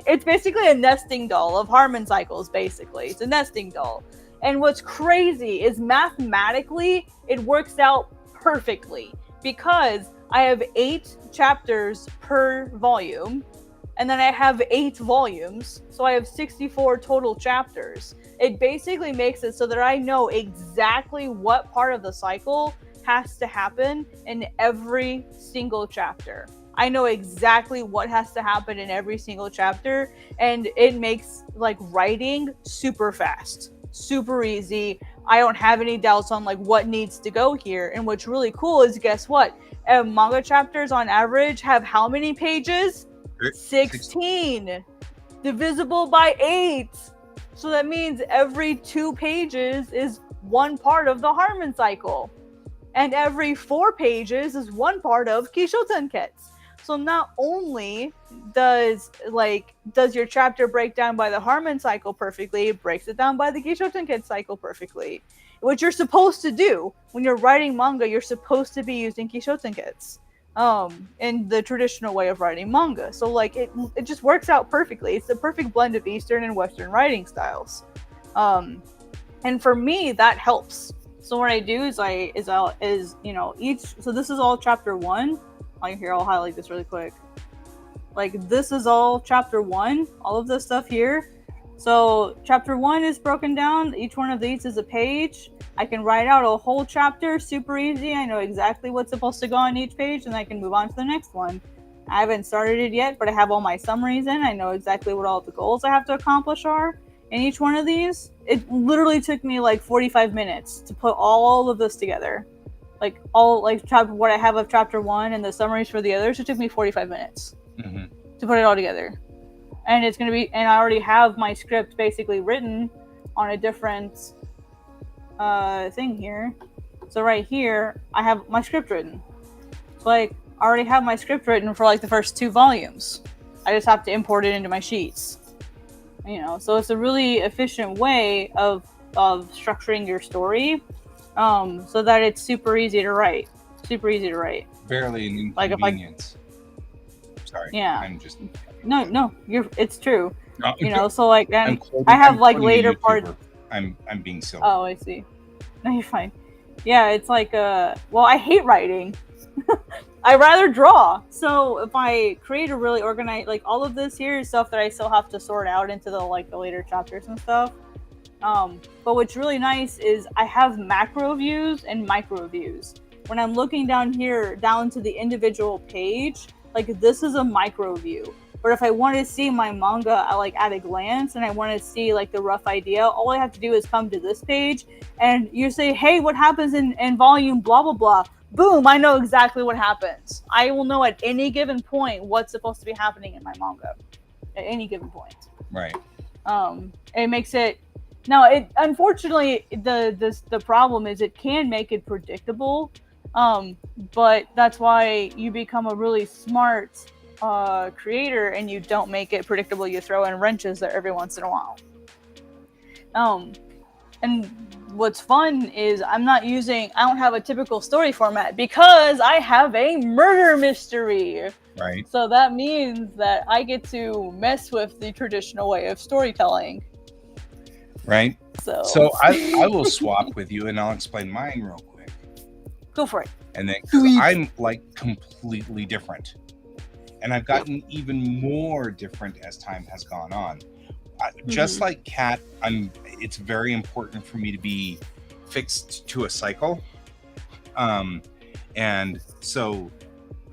it's basically a nesting doll of Harmon cycles, basically. It's a nesting doll. And what's crazy is mathematically, it works out perfectly because I have 8 chapters per volume, and then I have 8 volumes, so I have 64 total chapters. It basically makes it so that I know exactly what part of the cycle has to happen in every single chapter. I know exactly what has to happen in every single chapter, and it makes like writing super fast, super easy. I don't have any doubts on like what needs to go here. And what's really cool is, guess what? Manga chapters on average have how many pages? 16, divisible by 8. So that means every 2 pages is one part of the Harmon cycle, and every 4 pages is one part of Kishotenketsu. So not only does your chapter break down by the Harmon cycle perfectly, it breaks it down by the Kishotenketsu cycle perfectly. What you're supposed to do when you're writing manga, you're supposed to be using Kishotenketsu in the traditional way of writing manga. So like it just works out perfectly. It's the perfect blend of Eastern and Western writing styles. And for me, that helps. So what I do is so this is all chapter 1. I'll highlight this really quick. Like, this is all chapter 1, all of this stuff here. So chapter 1 is broken down. Each one of these is a page. I can write out a whole chapter super easy. I know exactly what's supposed to go on each page, and I can move on to the next one. I haven't started it yet, but I have all my summaries in. I know exactly what all the goals I have to accomplish are in each one of these. It literally took me like 45 minutes to put all of this together. Like what I have of chapter 1 and the summaries for the others, it took me 45 minutes to put it all together. And and I already have my script basically written on a different thing here. So right here, I have my script written. So like, I already have my script written for like the first 2 volumes. I just have to import it into my sheets. So it's a really efficient way of structuring your story. So that it's super easy to write. Barely an inconvenience. Sorry. Yeah. I'm just. No. It's true. No, So like, then I have like later parts. I'm being silly. Oh, I see. No, you're fine. Yeah, it's like well, I hate writing. I rather draw. So if I create a really organized, like all of this here is stuff that I still have to sort out into the later chapters and stuff. But what's really nice is I have macro views and micro views. When I'm looking down here, down to the individual page, like this is a micro view. But if I want to see my manga at a glance and I want to see like the rough idea, all I have to do is come to this page and you say, hey, what happens in volume blah, blah, blah. Boom, I know exactly what happens. I will know at any given point what's supposed to be happening in my manga. At any given point. Right. It makes it... Now, unfortunately, the problem is it can make it predictable, but that's why you become a really smart creator and you don't make it predictable. You throw in wrenches there every once in a while. And what's fun is I don't have a typical story format because I have a murder mystery. Right. So that means that I get to mess with the traditional way of storytelling. Right. So I will swap with you and I'll explain mine real quick. Go for it. And then I'm like completely different. And I've gotten even more different as time has gone on. Just like Kat, it's very important for me to be fixed to a cycle. And so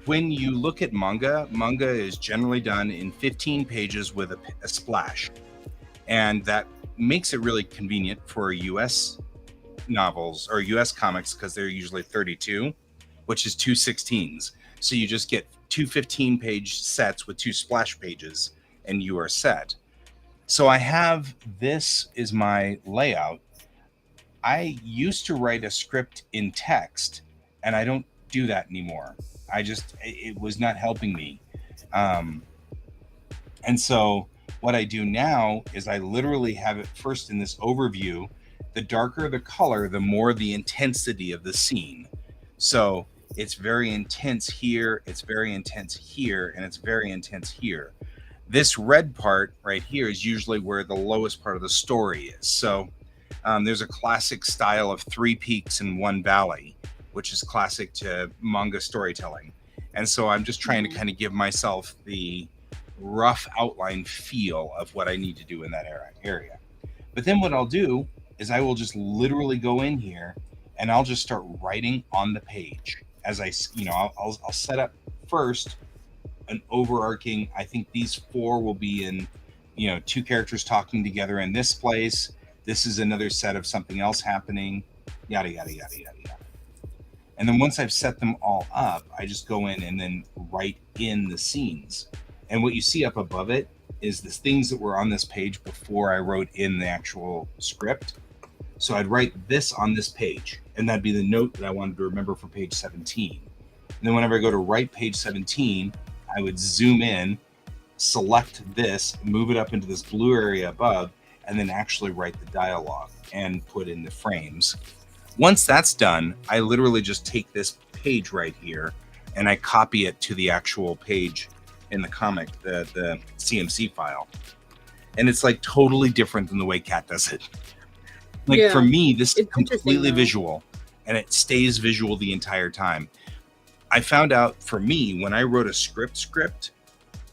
when you look at manga is generally done in 15 pages with a splash. And that makes it really convenient for US novels or US comics because they're usually 32, which is 2 16s. So you just get 2 15-page sets with 2 splash pages and you are set. So this is my layout. I used to write a script in text and I don't do that anymore. It was not helping me. And so what I do now is I literally have it first in this overview. The darker the color, the more the intensity of the scene. So it's very intense here, it's very intense here, and it's very intense here. This red part right here is usually where the lowest part of the story is. So There's a classic style of 3 peaks and 1 valley, which is classic to manga storytelling. And so I'm just trying to kind of give myself the rough outline feel of what I need to do in that area. But then what I'll do is I will just literally go in here and I'll just start writing on the page as I'll set up first an overarching. I think these 4 will be in, 2 characters talking together in this place. This is another set of something else happening, yada, yada, yada, yada, yada. And then once I've set them all up, I just go in and then write in the scenes. And what you see up above it is the things that were on this page before I wrote in the actual script. So I'd write this on this page, and that'd be the note that I wanted to remember for page 17. And then whenever I go to write page 17, I would zoom in, select this, move it up into this blue area above, and then actually write the dialogue and put in the frames. Once that's done, I literally just take this page right here and I copy it to the actual page in the comic, the CMC file. And it's like totally different than the way Kat does it. Like for me, this is completely visual and it stays visual the entire time. I found out for me, when I wrote a script,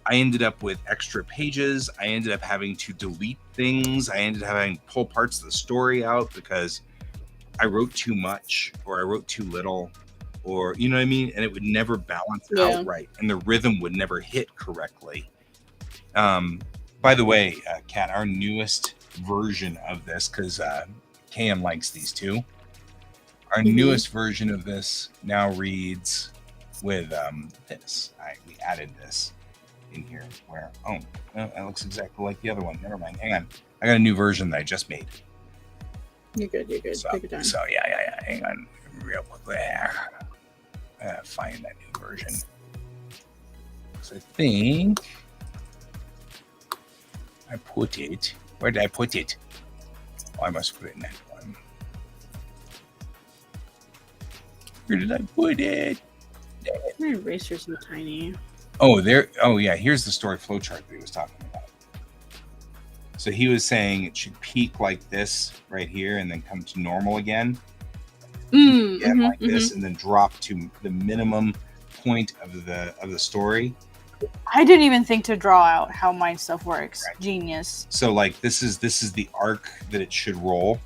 I ended up with extra pages. I ended up having to delete things. I ended up having to pull parts of the story out because I wrote too much or I wrote too little, or you know what I mean? And it would never balance out right. And the rhythm would never hit correctly. By the way, Kat, our newest version of this, because KM likes these too. Our newest version of this now reads with this. We added this in here where, that looks exactly like the other one. Never mind. Hang on. I got a new version that I just made. You're good. So, take your time. So yeah. Hang on, real quick there. Find that new version. So I think I put it. Where did I put it? Oh, I must put it in that one. Where did I put it? My eraser's so tiny. Oh, there. Oh, yeah. Here's the story flowchart that he was talking about. So he was saying it should peak like this right here and then come to normal again. Like this, and then drop to the minimum point of the story. I didn't even think to draw out how my stuff works. Right. Genius. So like this is the arc that it should roll.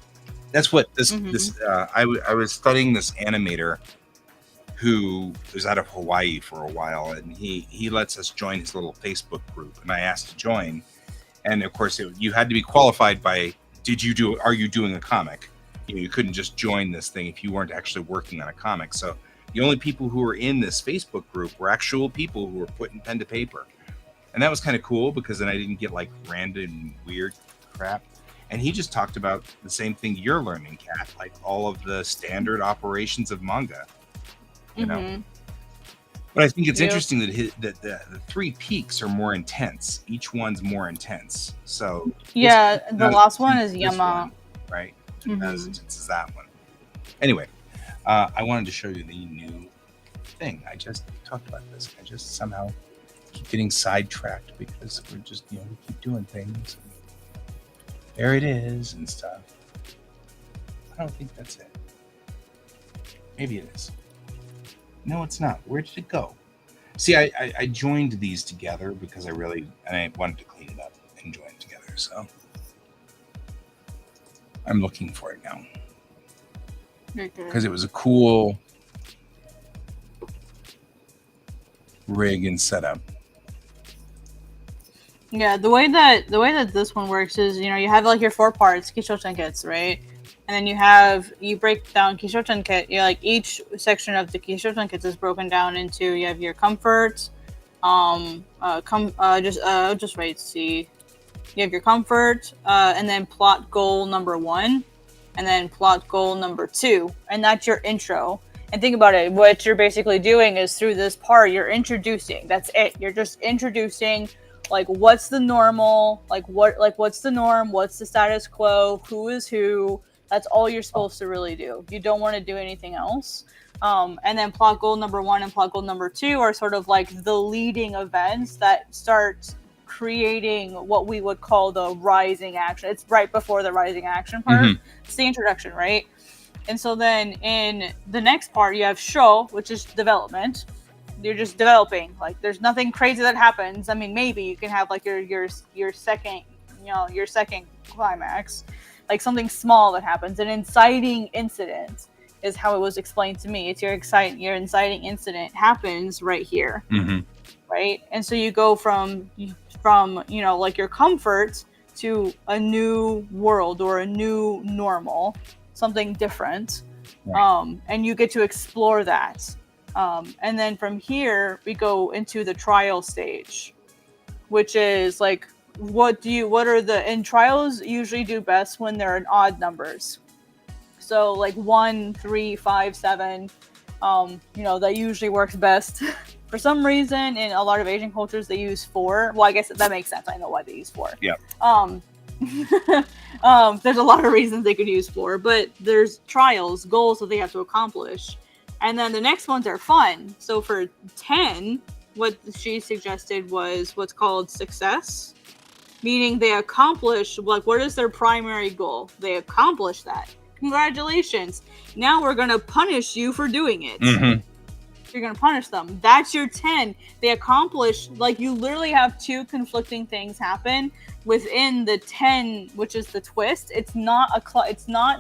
That's what this I was studying this animator who was out of Hawaii for a while, and he lets us join his little Facebook group, and I asked to join. And of course, you had to be qualified by, are you doing a comic? You couldn't just join this thing if you weren't actually working on a comic. So the only people who were in this Facebook group were actual people who were putting pen to paper. And that was kind of cool because then I didn't get like random weird crap. And he just talked about the same thing you're learning, Kat, like all of the standard operations of manga, you know? But I think it's interesting that the 3 peaks are more intense. Each one's more intense. So the last one is Yama, right? Not as intense as that one. Anyway, I wanted to show you the new thing. I just talked about this. I just somehow keep getting sidetracked because we're just we keep doing things. There it is and stuff. I don't think that's it. Maybe it is. No, it's not. Where did it go? See, I joined these together because I wanted to clean it up and join it together. So I'm looking for it now because it was a cool rig and setup. Yeah, the way that this one works is, you have like your 4 parts, Kishoten kits, right? And then you break down Kishoten kit. Each section of the Kishoten kits is broken down into, you have your comfort, just wait, see. You have your comfort, and then plot goal number 1, and then plot goal number 2, and that's your intro. And think about it, what you're basically doing is through this part, you're introducing. That's it. You're just introducing, what's the normal, what's the norm, what's the status quo, who is who. That's all you're supposed to really do. You don't want to do anything else. And then plot goal number 1 and plot goal number 2 are sort of like the leading events that start creating what we would call the rising action. It's right before the rising action part. Mhm. It's the introduction, right? And so then in the next part, you have show, which is development. You're just developing. Like, there's nothing crazy that happens. I mean, maybe you can have like your second, your second climax, like something small that happens. An inciting incident is how it was explained to me. It's your inciting incident happens right here, right? And so you go from like your comfort to a new world or a new normal, something different, Right. and you get to explore that. And then from here we go into the trial stage, which is like, and trials usually do best when they're in odd numbers. So like 1, 3, 5, 7, that usually works best. For some reason, in a lot of Asian cultures, they use 4. Well, I guess that makes sense. I know why they use 4. Yeah. There's a lot of reasons they could use 4, but there's trials, goals that they have to accomplish. And then the next ones are fun. So for 10, what she suggested was what's called success, meaning they accomplish, like, what is their primary goal? They accomplish that. Congratulations. Now we're going to punish you for doing it. You're going to punish them. That's your 10. They accomplish, like, you literally have 2 conflicting things happen within the 10, which is the twist. It's not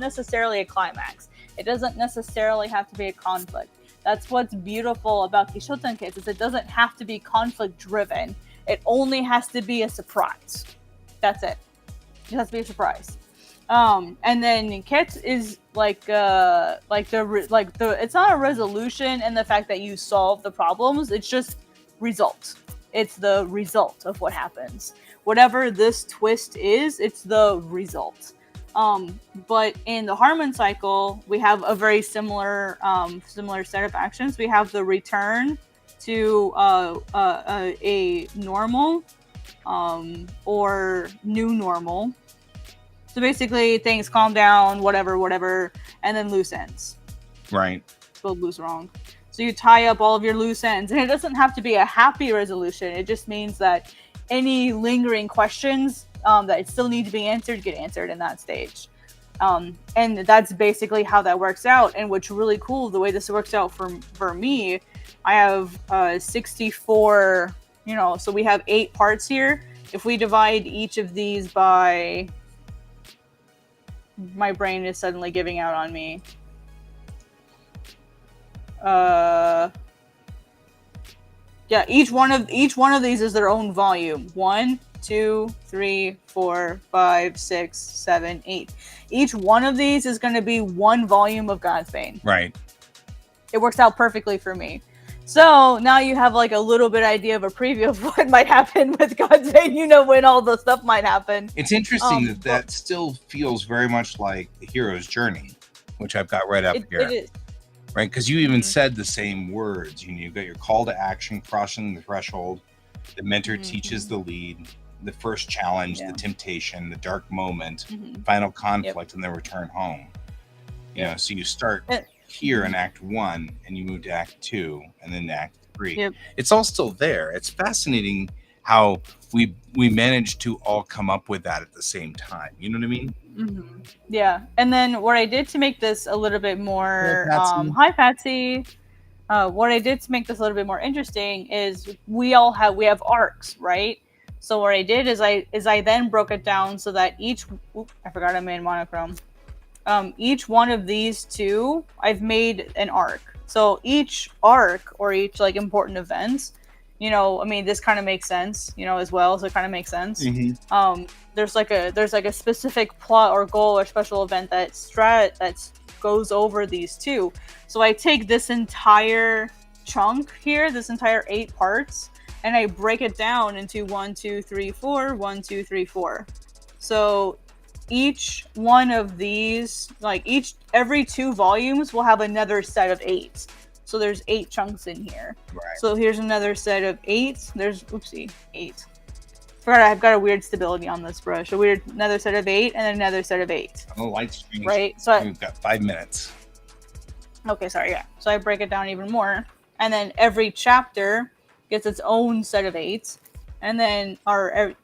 necessarily a climax. It doesn't necessarily have to be a conflict. That's what's beautiful about Kishoten Kids, is it doesn't have to be conflict driven. It only has to be a surprise. That's it. It has to be a surprise. And then Kit is it's not a resolution in the fact that you solve the problems. It's just result. It's the result of what happens. Whatever this twist is, it's the result. But in the Harmon cycle, we have a very similar set of actions. We have the return to a normal, or new normal. So basically, things calm down, whatever, and then loose ends. Right. Spelled loose wrong. So you tie up all of your loose ends, and it doesn't have to be a happy resolution. It just means that any lingering questions that still need to be answered get answered in that stage. And that's basically how that works out. And what's really cool, the way this works out for me, I have 64. So we have 8 parts here. If we divide each of these by, my brain is suddenly giving out on me. Each one of these is their own volume. 1, 2, 3, 4, 5, 6, 7, 8. Each one of these is going to be 1 volume of God's Bane. Right. It works out perfectly for me. So now you have like a little bit idea of a preview of what might happen with God's Bane. When all the stuff might happen. It's interesting that still feels very much like the hero's journey, which I've got right up here. It is. Right, because you even said the same words. You've got your call to action, crossing the threshold. The mentor teaches the lead. The first challenge, the temptation, the dark moment, final conflict, and then return home. So you start here in Act 1, and you move to Act 2, and then to Act 3. Yep. It's all still there. It's fascinating how we managed to all come up with that at the same time. You know what I mean? Yeah. And then what I did to make this a little bit more hi Patsy. What I did to make this a little bit more interesting is we have arcs, right? So what I did is I then broke it down so that I forgot I made monochrome. Each one of these 2, I've made an arc. So each arc, or each like important events, this kind of makes sense, as well. So it kind of makes sense. There's like a specific plot or goal or special event that goes over these 2. So I take this entire chunk here, this entire 8 parts, and I break it down into 1, 2, 3, 4, 1, 2, 3, 4. So each one of these, every 2 volumes will have another set of 8. So there's 8 chunks in here. Right. So here's another set of 8. There's 8. Forgot I've got a weird stability on this brush. Another set of 8, and then another set of 8. Oh, light streams. Right. So we've got 5 minutes. Okay, sorry. Yeah. So I break it down even more, and then every chapter gets its own set of 8. and then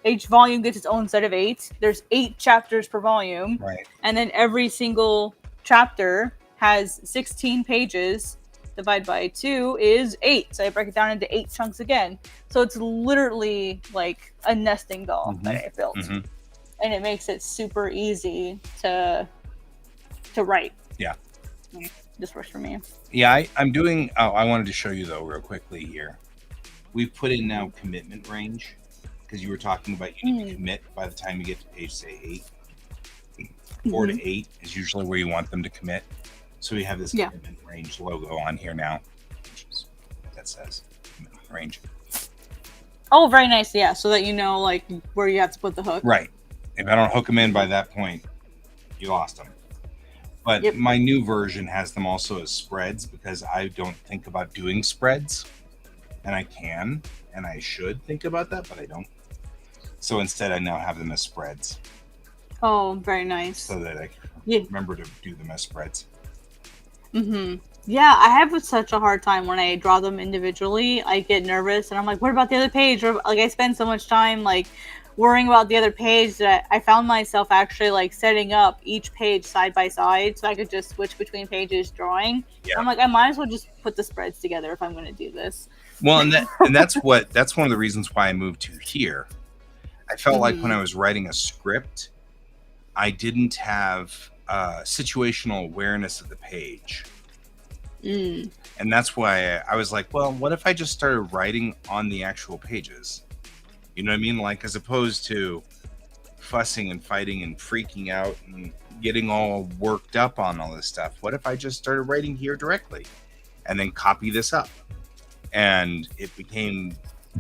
each volume gets its own set of 8. There's 8 chapters per volume, Right. and then every single chapter has 16 pages. Divided by 2 is 8. So I break it down into 8 chunks again. So it's literally like a nesting doll that I built, and it makes it super easy to write. Yeah. This works for me. Yeah, I'm doing. Oh, I wanted to show you though, real quickly here. We've put in now commitment range because you were talking about you need to commit by the time you get to page, say 8. 4 to 8 is usually where you want them to commit. So we have this commitment range logo on here now, which is what that says, commitment range. Oh, very nice. Yeah, so that you know like where you have to put the hook. Right. If I don't hook them in by that point, you lost them. But my new version has them also as spreads because I don't think about doing spreads. And I can, and I should think about that, but I don't. So instead, I now have them as spreads. Oh, very nice. So that I can remember to do them as spreads. Yeah, I have such a hard time when I draw them individually. I get nervous, and I'm like, what about the other page? Or, like, I spend so much time, like, worrying about the other page that I found myself actually, like, setting up each page side by side so I could just switch between pages drawing. Yeah. I'm like, I might as well just put the spreads together if I'm going to do this. Well, and that's one of the reasons why I moved to here. I felt like when I was writing a script, I didn't have situational awareness of the page. And that's why I was like, well, what if I just started writing on the actual pages? You know what I mean? Like, as opposed to fussing and fighting and freaking out and getting all worked up on all this stuff. What if I just started writing here directly and then copy this up? And it became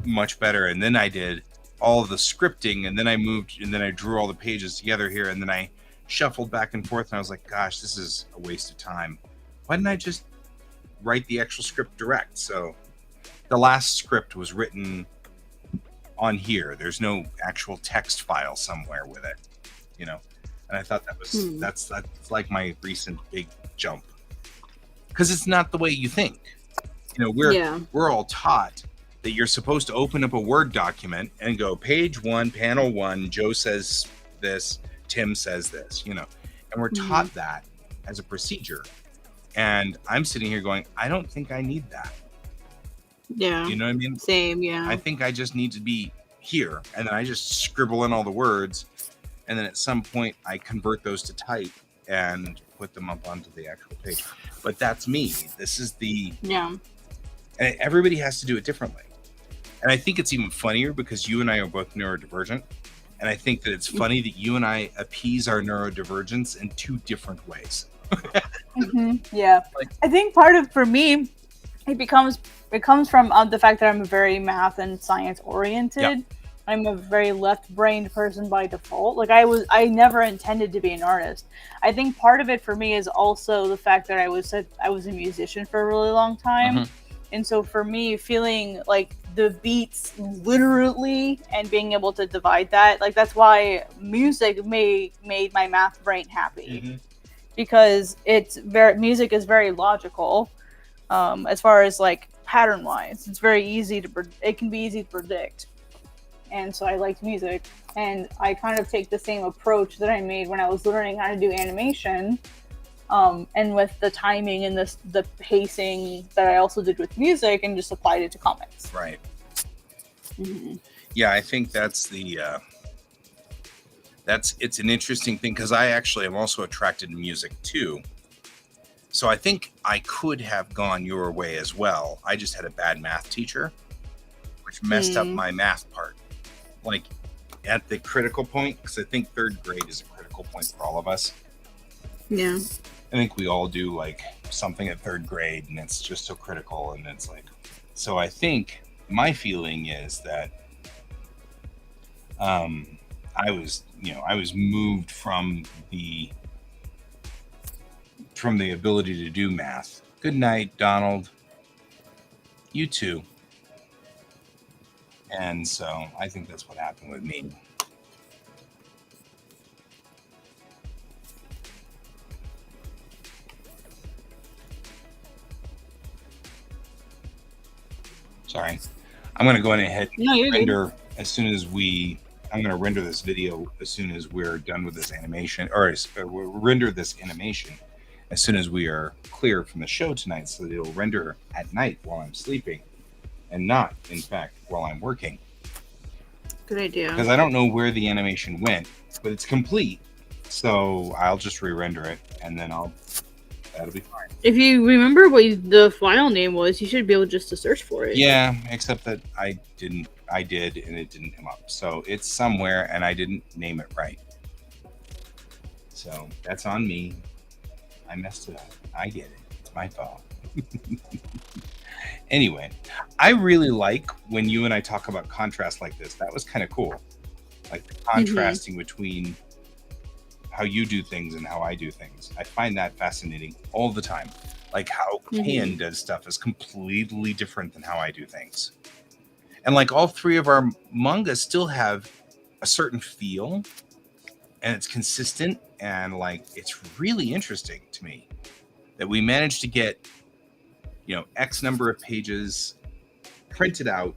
much better. And then I did all of the scripting, and then I moved, and then I drew all the pages together here, and then I shuffled back and forth, and I was like, gosh, this is a waste of time. Why didn't I just write the actual script direct? So the last script was written on here. There's no actual text file somewhere with it, you know. And I thought that was that's like my recent big jump, because it's not the way you think. You know, we're all taught that you're supposed to open up a Word document and go page 1, panel 1, Joe says this, Tim says this, you know, and we're taught that as a procedure. And I'm sitting here going, I don't think I need that. Yeah. You know what I mean? Same, yeah. I think I just need to be here, and then I just scribble in all the words, and then at some point I convert those to type and put them up onto the actual page. But that's me. This is the... Yeah. And everybody has to do it differently. And I think it's even funnier because you and I are both neurodivergent. And I think that it's funny that you and I appease our neurodivergence in 2 different ways. Yeah. I think for me, it comes from the fact that I'm very math and science oriented. Yep. I'm a very left-brained person by default. Like I never intended to be an artist. I think part of it for me is also the fact that I was a musician for a really long time. And so for me, feeling like the beats literally and being able to divide that, like that's why music made my math brain happy. Because music is very logical, as far as like pattern wise. It's very easy it can be easy to predict. And so I liked music, and I kind of take the same approach that I made when I was learning how to do animation. And with the timing and the pacing that I also did with music, and just applied it to comics. Right. Yeah, I think that's it's an interesting thing, because I actually am also attracted to music too. So I think I could have gone your way as well. I just had a bad math teacher, which messed up my math part. Like at the critical point, because I think 3rd grade is a critical point for all of us. Yeah. I think we all do like something at 3rd grade, and it's just so critical, and it's like, so I think my feeling is that I was moved from the ability to do math. Good night, Donald. You too. And so I think that's what happened with me. Sorry. I'm going to go ahead and render as soon as I'm going to render this video as soon as we're done with this animation, or we'll render this animation as soon as we are clear from the show tonight, so that it'll render at night while I'm sleeping and not, in fact, while I'm working. Good idea. Because I don't know where the animation went, but it's complete. So I'll just re-render it, and then that'll be fine. If you remember what the file name was, you should be able just to search for it. Yeah, except that I did, and it didn't come up. So it's somewhere, and I didn't name it right. So that's on me. I messed it up. I get it. It's my fault. Anyway, I really like when you and I talk about contrast like this. That was kind of cool. Like the contrasting between how you do things and how I do things. I find that fascinating all the time. Like how Ken does stuff is completely different than how I do things. And like all three of our mangas still have a certain feel, and it's consistent, and like it's really interesting to me that we managed to get, X number of pages printed out,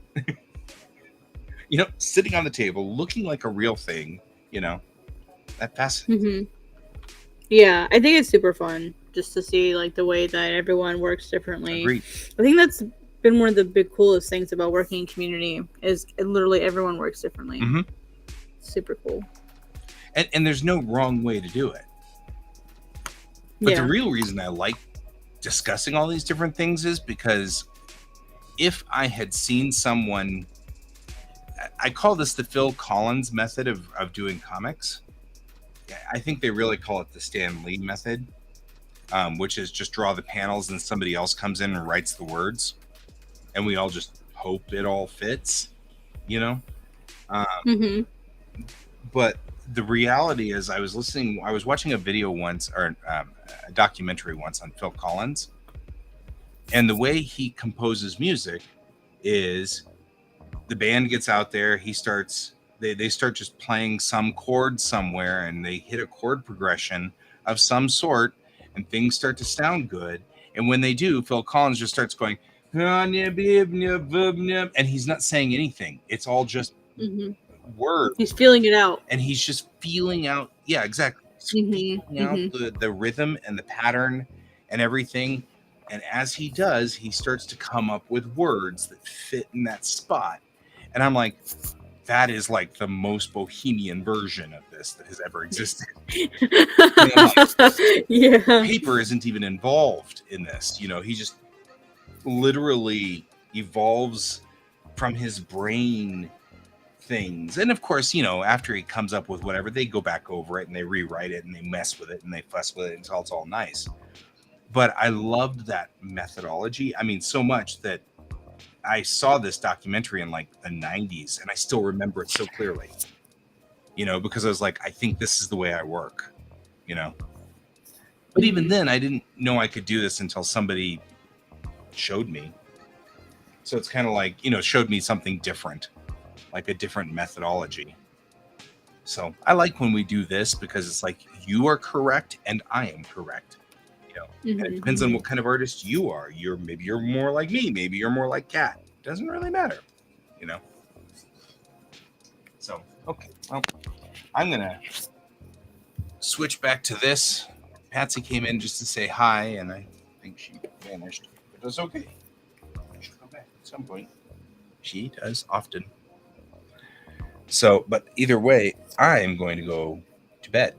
sitting on the table, looking like a real thing, that fascinates. Yeah, I think it's super fun just to see like the way that everyone works differently. Agreed. I think that's been one of the big coolest things about working in community is literally everyone works differently. Super cool. And there's no wrong way to do it. But the real reason I like discussing all these different things is because if I had seen someone, I call this the Phil Collins method of doing comics. I think they really call it the Stan Lee method, which is just draw the panels and somebody else comes in and writes the words, and we all just hope it all fits, But the reality is, I was watching a video once, or a documentary once on Phil Collins, and the way he composes music is the band gets out there, they start just playing some chord somewhere, and they hit a chord progression of some sort, and things start to sound good. And when they do, Phil Collins just starts going, and he's not saying anything. It's all just words. He's feeling it out. And he's just feeling out. Yeah, exactly. Feeling out the rhythm and the pattern and everything. And as he does, he starts to come up with words that fit in that spot. And I'm like, that is like the most bohemian version of this that has ever existed. Paper isn't even involved in this. He just literally evolves from his brain things. And of course, after he comes up with whatever, they go back over it and they rewrite it and they mess with it and they fuss with it until it's all nice. But I loved that methodology. I mean, so much that I saw this documentary in like the 90s and I still remember it so clearly, because I was like, I think this is the way I work, But even then, I didn't know I could do this until somebody showed me. So it's kind of like, showed me something different, like a different methodology. So I like when we do this because it's like you are correct and I am correct. And it depends on what kind of artist you are. Maybe you're more like me. Maybe you're more like Kat. Doesn't really matter, So, okay. Well, I'm going to switch back to this. Patsy came in just to say hi, and I think she vanished. But that's okay. She'll come back at some point. She does often. So, but either way, I am going to go to bed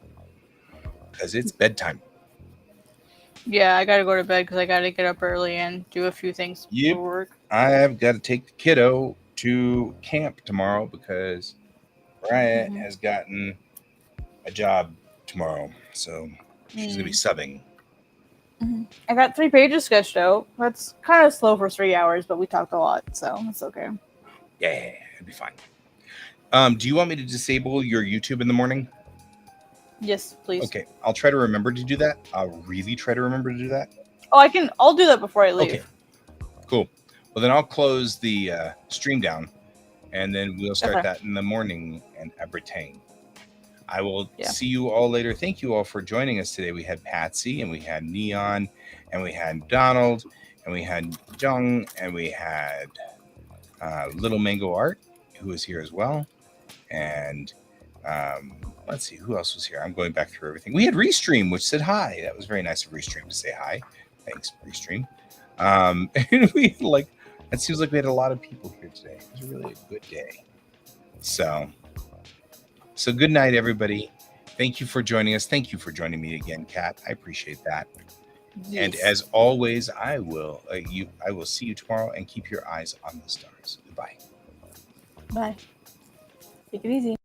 because it's bedtime. Yeah, I gotta go to bed because I gotta get up early and do a few things for work. I've got to take the kiddo to camp tomorrow because Mariah has gotten a job tomorrow. So she's going to be subbing. I got 3 pages sketched out. That's kind of slow for 3 hours, but we talked a lot, so it's okay. Yeah, it'll be fine. Do you want me to disable your YouTube in the morning? Yes, please. Okay, I'll try to remember to do that. I'll really try to remember to do that. Oh, I'll do that before I leave. Okay, cool. Well, then I'll close the stream down, and then we'll start that in the morning and everything. I will see you all later. Thank you all for joining us today. We had Patsy, and we had Neon, and we had Donald, and we had Jung, and we had Little Mango Art. who was here as well. And let's see who else was here. I'm going back through everything. We had Restream, which said hi. That was very nice of Restream to say hi. Thanks, Restream. And we like, it seems like we had a lot of people here today. It was really a good day. So good night, everybody. Thank you for joining us. Thank you for joining me again, Kat. I appreciate that. Yes. And as always, I will see you tomorrow, and keep your eyes on the stars. Goodbye. Bye. Take it easy.